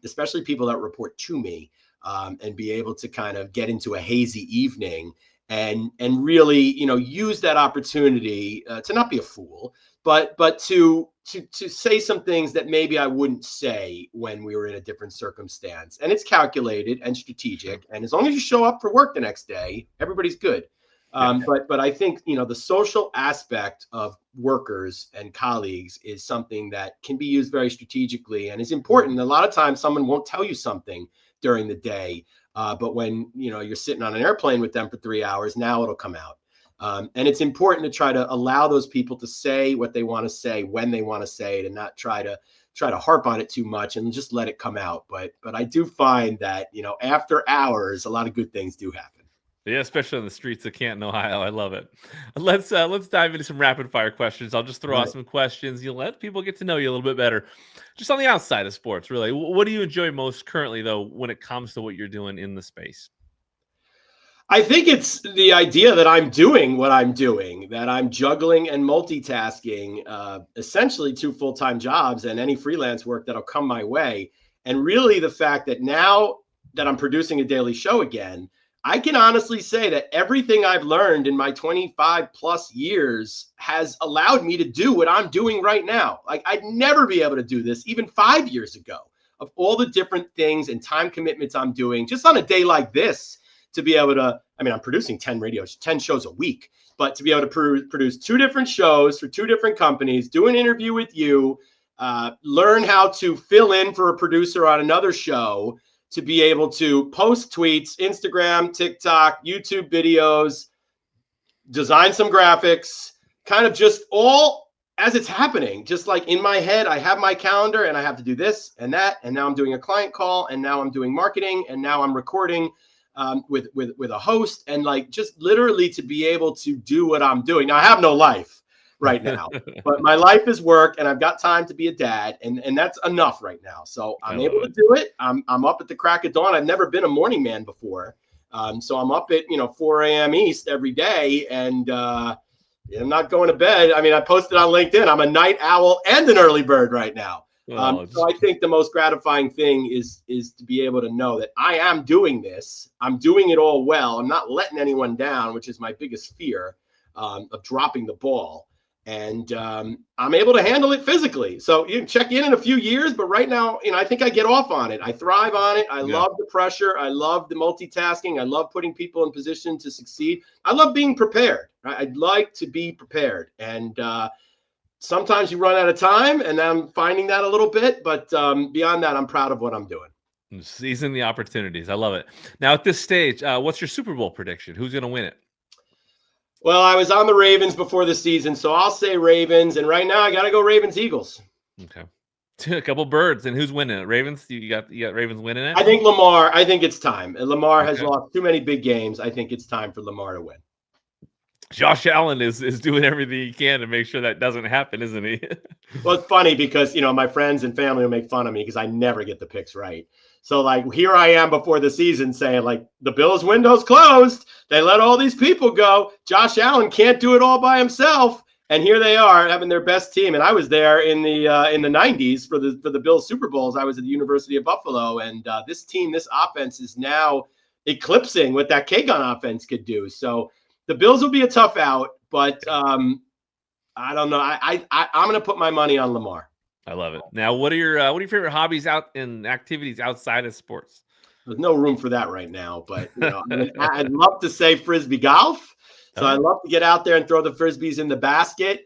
especially people that report to me, and be able to kind of get into a hazy evening. And really, use that opportunity to not be a fool, but to say some things that maybe I wouldn't say when we were in a different circumstance. And it's calculated and strategic. And as long as you show up for work the next day, everybody's good. But I think, the social aspect of workers and colleagues is something that can be used very strategically and is important. A lot of times someone won't tell you something during the day. But when, you're sitting on an airplane with them for 3 hours, now it'll come out. And it's important to try to allow those people to say what they want to say when they want to say it and not try to harp on it too much and just let it come out. But I do find that, after hours, a lot of good things do happen. Yeah, especially on the streets of Canton, Ohio. I love it. Let's dive into some rapid fire questions. I'll just throw out some questions. You'll let people get to know you a little bit better. Just on the outside of sports, really. What do you enjoy most currently, though, when it comes to what you're doing in the space? I think it's the idea that I'm doing what I'm doing, that I'm juggling and multitasking, essentially 2 full-time jobs and any freelance work that'll come my way. And really the fact that now that I'm producing a daily show again, I can honestly say that everything I've learned in my 25 plus years has allowed me to do what I'm doing right now. Like, I'd never be able to do this even 5 years ago, of all the different things and time commitments I'm doing just on a day like this, to be able to, I'm producing 10 shows a week, but to be able to produce 2 different shows for 2 different companies, do an interview with you, learn how to fill in for a producer on another show, to be able to post tweets, Instagram, TikTok, YouTube videos, design some graphics, kind of just all as it's happening. Just like in my head, I have my calendar and I have to do this and that. And now I'm doing a client call, and now I'm doing marketing, and now I'm recording with a host, and like just literally to be able to do what I'm doing. Now I have no life right now, but my life is work, and I've got time to be a dad, and that's enough right now. So I'm able to do it. I'm up at the crack of dawn. I've never been a morning man before. So I'm up at 4 a.m. East every day, and I'm not going to bed. I mean, I posted on LinkedIn, I'm a night owl and an early bird right now. So I think the most gratifying thing is to be able to know that I am doing this. I'm doing it all well. I'm not letting anyone down, which is my biggest fear, of dropping the ball. And I'm able to handle it physically. So you can check in a few years, but right now, I think I get off on it. I thrive on it. I love the pressure. I love the multitasking. I love putting people in position to succeed. I love being prepared. Right? I'd like to be prepared. And sometimes you run out of time, and I'm finding that a little bit. But beyond that, I'm proud of what I'm doing. Seizing the opportunities. I love it. Now, at this stage, what's your Super Bowl prediction? Who's going to win it? Well, I was on the Ravens before the season, so I'll say Ravens. And right now, I got to go Ravens-Eagles. Okay. A couple birds. And who's winning it? Ravens? You got Ravens winning it? I think Lamar. I think it's time. Lamar has lost too many big games. I think it's time for Lamar to win. Josh Allen is doing everything he can to make sure that doesn't happen, isn't he? Well, it's funny because, my friends and family will make fun of me because I never get the picks right. So, like, here I am before the season saying, like, the Bills' window's closed. They let all these people go. Josh Allen can't do it all by himself. And here they are having their best team. And I was there in the 90s for the Bills Super Bowls. I was at the University of Buffalo. And this team, this offense is now eclipsing what that K-Gun offense could do. So the Bills will be a tough out. But I don't know. I'm going to put my money on Lamar. I love it. Now, what are your favorite hobbies out and activities outside of sports? There's no room for that right now, but I'd love to say Frisbee golf. So I love to get out there and throw the Frisbees in the basket.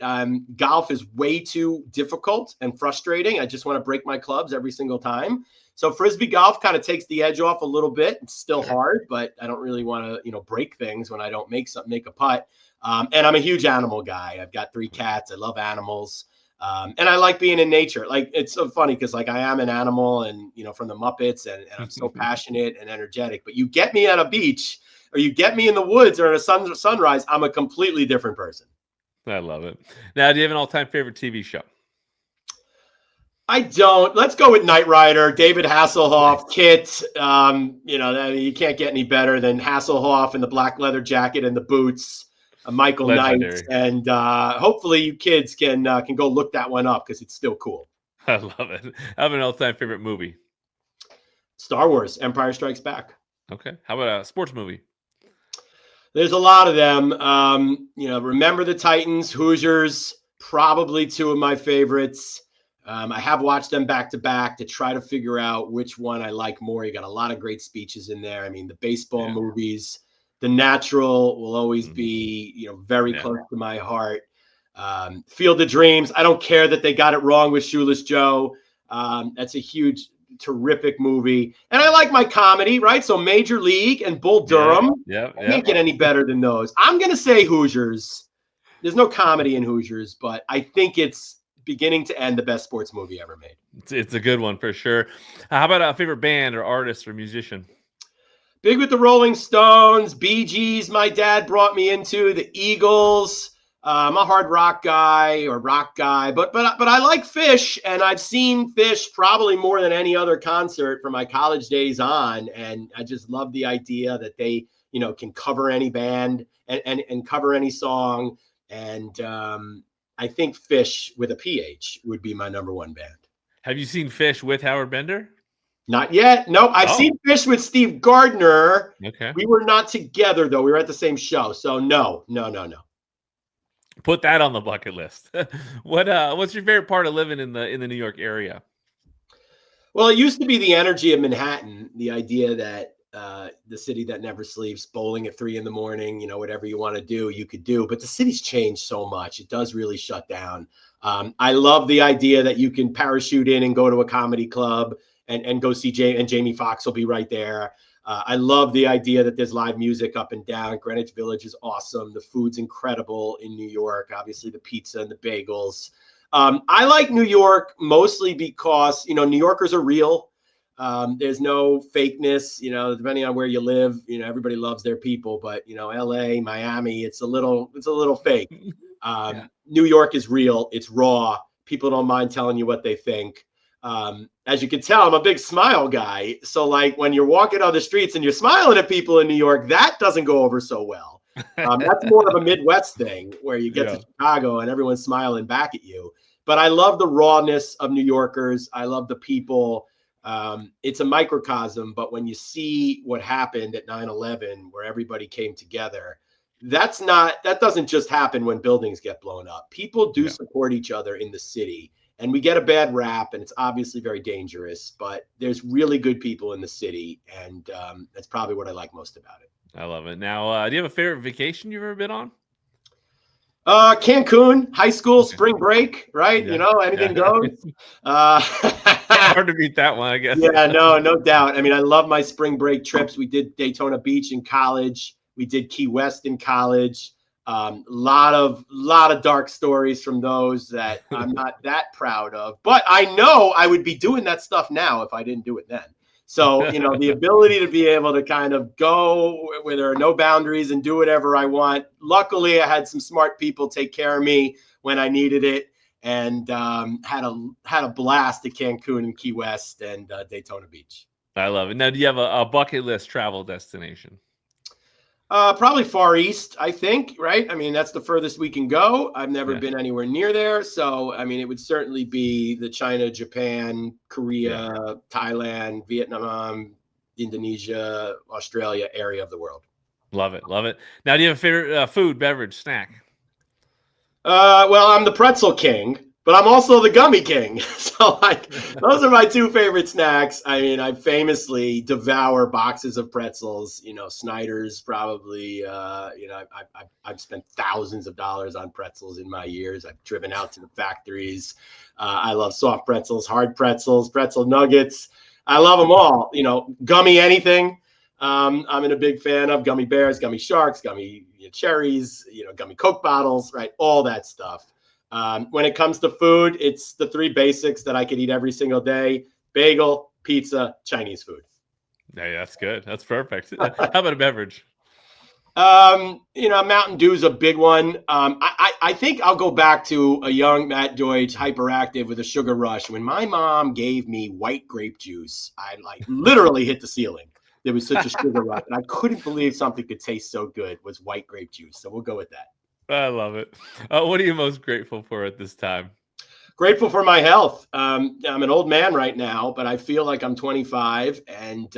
Golf is way too difficult and frustrating. I just want to break my clubs every single time. So Frisbee golf kind of takes the edge off a little bit. It's still hard, but I don't really want to, break things when I don't make a putt. And I'm a huge animal guy. I've got 3 cats. I love animals. And I like being in nature. Like, it's so funny because, like, I am an animal and, from the Muppets, and I'm so passionate and energetic. But you get me at a beach, or you get me in the woods or at a sunrise, I'm a completely different person. I love it. Now, do you have an all-time favorite TV show? I don't. Let's go with Knight Rider, David Hasselhoff, Kit. You can't get any better than Hasselhoff in the black leather jacket and the boots. Michael Knight, and hopefully you kids can go look that one up because it's still cool. I love it. I have an all-time favorite movie. Star Wars, Empire Strikes Back. Okay. How about a sports movie? There's a lot of them. Remember the Titans, Hoosiers, probably 2 of my favorites. I have watched them back to back to try to figure out which one I like more. You got a lot of great speeches in there. I mean, the baseball movies. The Natural will always be, very close to my heart. Field of Dreams. I don't care that they got it wrong with Shoeless Joe. That's a huge, terrific movie. And I like my comedy, right? So Major League and Bull Durham. I can't get any better than those. I'm going to say Hoosiers. There's no comedy in Hoosiers, but I think it's beginning to end the best sports movie ever made. It's a good one for sure. How about a favorite band or artist or musician? Big with the Rolling Stones, Bee Gees, my dad brought me into, the Eagles. I'm a hard rock guy, but I like Fish, and I've seen Fish probably more than any other concert from my college days on, and I just love the idea that they, can cover any band and cover any song, and I think Fish with a PH would be my number 1 band. Have you seen Fish with Howard Bender? Not yet. No, I've seen Fish with Steve Gardner. Okay. We were not together, though. We were at the same show. So no. Put that on the bucket list. What's your favorite part of living in the New York area? Well, it used to be the energy of Manhattan, the idea that the city that never sleeps, bowling at 3 a.m, whatever you want to do, you could do. But the city's changed so much. It does really shut down. I love the idea that you can parachute in and go to a comedy club and go see Jamie Foxx will be right there. I love the idea that there's live music up and down. Greenwich Village is awesome. The food's incredible in New York. Obviously, the pizza and the bagels. I like New York mostly because, New Yorkers are real. There's no fakeness, depending on where you live, everybody loves their people, but LA, Miami, it's a little fake. New York is real. It's raw. People don't mind telling you what they think. As you can tell, I'm a big smile guy. So like when you're walking on the streets and you're smiling at people in New York, that doesn't go over so well. That's more of a Midwest thing where you get to Chicago and everyone's smiling back at you. But I love the rawness of New Yorkers. I love the people. It's a microcosm, but when you see what happened at 9/11, where everybody came together, that doesn't just happen when buildings get blown up. People do support each other in the city, and we get a bad rap, and it's obviously very dangerous, but there's really good people in the city, and that's probably what I like most about it. I love it. Now, do you have a favorite vacation you've ever been on? Cancun, high school, spring break, right? Anything goes. Hard to beat that one, I guess. Yeah, no doubt. I mean, I love my spring break trips. We did Daytona Beach in college. We did Key West in college. Lot of dark stories from those that I'm not that proud of, but I know I would be doing that stuff now if I didn't do it then. So, the ability to be able to kind of go where there are no boundaries and do whatever I want. Luckily, I had some smart people take care of me when I needed it, and had a blast at Cancun and Key West and Daytona Beach. I love it. Now, do you have a bucket list travel destination? Probably Far East, I think, right? I mean, that's the furthest we can go. I've never been anywhere near there. So, I mean, it would certainly be the China, Japan, Korea, Thailand, Vietnam, Indonesia, Australia area of the world. Love it. Love it. Now, do you have a favorite food, beverage, snack? Well, I'm the pretzel king, but I'm also the gummy king. So like, those are my two favorite snacks. I mean, I famously devour boxes of pretzels, Snyder's probably, I've spent thousands of dollars on pretzels in my years. I've driven out to the factories. I love soft pretzels, hard pretzels, pretzel nuggets. I love them all, gummy anything. I'm in a big fan of gummy bears, gummy sharks, gummy cherries, gummy Coke bottles, right? All that stuff. When it comes to food, it's the three basics that I could eat every single day: bagel, pizza, Chinese food. Yeah, that's good. That's perfect. How about a beverage? Mountain Dew is a big one. I think I'll go back to a young Matt Deutsch, hyperactive with a sugar rush. When my mom gave me white grape juice, I literally hit the ceiling. There was such a sugar rush, and I couldn't believe something could taste so good was white grape juice. So we'll go with that. I love it. What are you most grateful for at this time? Grateful for my health. I'm an old man right now, but I feel like I'm 25, and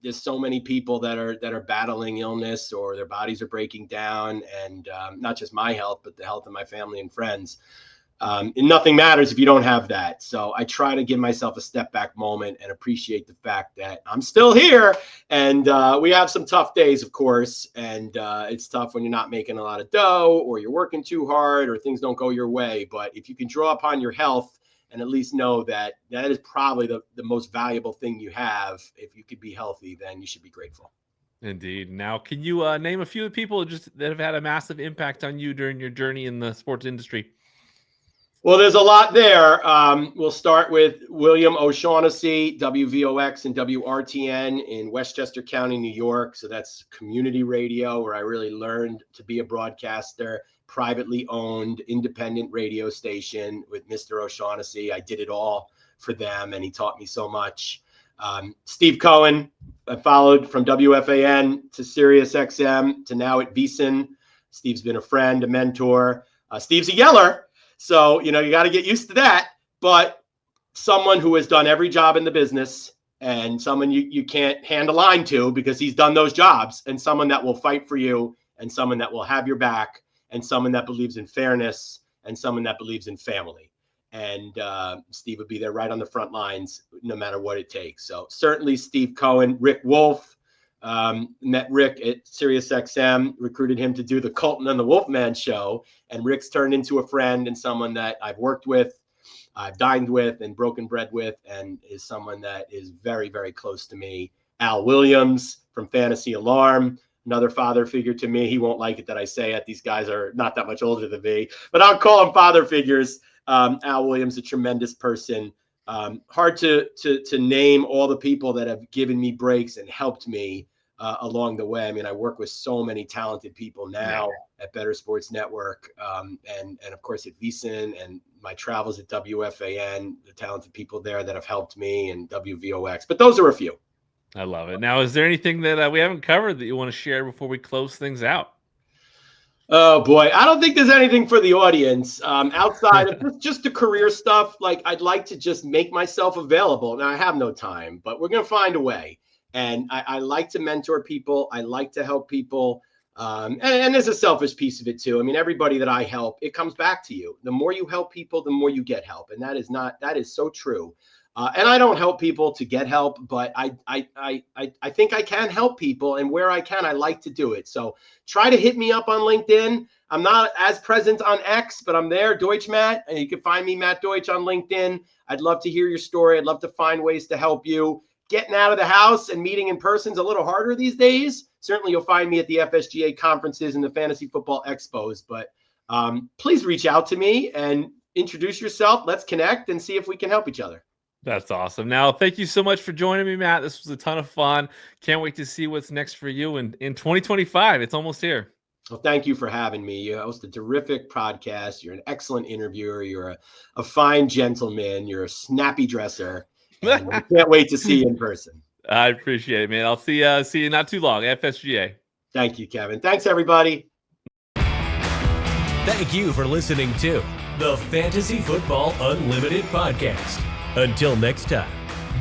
there's so many people that are battling illness or their bodies are breaking down, and not just my health, but the health of my family and friends. And nothing matters if you don't have that. So I try to give myself a step back moment and appreciate the fact that I'm still here. And we have some tough days, of course. And it's tough when you're not making a lot of dough or you're working too hard or things don't go your way. But if you can draw upon your health and at least know that that is probably the most valuable thing you have, if you could be healthy, then you should be grateful. Indeed. Now, can you name a few people that have had a massive impact on you during your journey in the sports industry? Well, there's a lot there. We'll start with William O'Shaughnessy, WVOX and WRTN in Westchester County, New York. So that's community radio where I really learned to be a broadcaster, privately owned, independent radio station with Mr. O'Shaughnessy. I did it all for them, and he taught me so much. Steve Cohen, I followed from WFAN to SiriusXM to now at VSiN. Steve's been a friend, a mentor. Steve's a yeller. So, you got to get used to that, but someone who has done every job in the business and someone you can't hand a line to because he's done those jobs, and someone that will fight for you and someone that will have your back and someone that believes in fairness and someone that believes in family. And Steve would be there right on the front lines no matter what it takes. So certainly Steve Cohen, Rick Wolf, Met Rick at SiriusXM, recruited him to do the Colton and the Wolfman show. And Rick's turned into a friend and someone that I've worked with, I've dined with and broken bread with, and is someone that is very, very close to me. Al Williams from Fantasy Alarm, another father figure to me. He won't like it that I say it. These guys are not that much older than me, but I'll call them father figures. Al Williams, a tremendous person. Hard to name all the people that have given me breaks and helped me along the way. I mean, I work with so many talented people now at Bettor Sports Network, and of course at VSiN, and my travels at WFAN, the talented people there that have helped me, and WVOX. But those are a few. I love it. Now, is there anything that we haven't covered that you want to share before we close things out? Oh boy, I don't think there's anything for the audience outside of just the career stuff. Like, I'd like to just make myself available. Now, I have no time, but we're going to find a way. And I like to mentor people. I like to help people. And there's a selfish piece of it too. I mean, everybody that I help, it comes back to you. The more you help people, the more you get help. And that is so true. And I don't help people to get help, but I think I can help people, and where I can, I like to do it. So try to hit me up on LinkedIn. I'm not as present on X, but I'm there, Deutsch Matt, and you can find me, Matt Deutsch, on LinkedIn. I'd love to hear your story. I'd love to find ways to help you. Getting out of the house and meeting in person is a little harder these days. Certainly you'll find me at the FSGA conferences and the Fantasy Football Expos, but please reach out to me and introduce yourself. Let's connect and see if we can help each other. That's awesome. Now, thank you so much for joining me, Matt. This was a ton of fun. Can't wait to see what's next for you in 2025. It's almost here. Well, thank you for having me. You host a terrific podcast. You're an excellent interviewer. You're a fine gentleman. You're a snappy dresser. I can't wait to see you in person. I appreciate it, man. I'll see you not too long. FSGA. Thank you, Kevin. Thanks, everybody. Thank you for listening to the Fantasy Football Unlimited podcast. Until next time,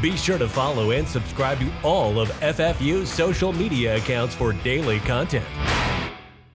be sure to follow and subscribe to all of FFU's social media accounts for daily content.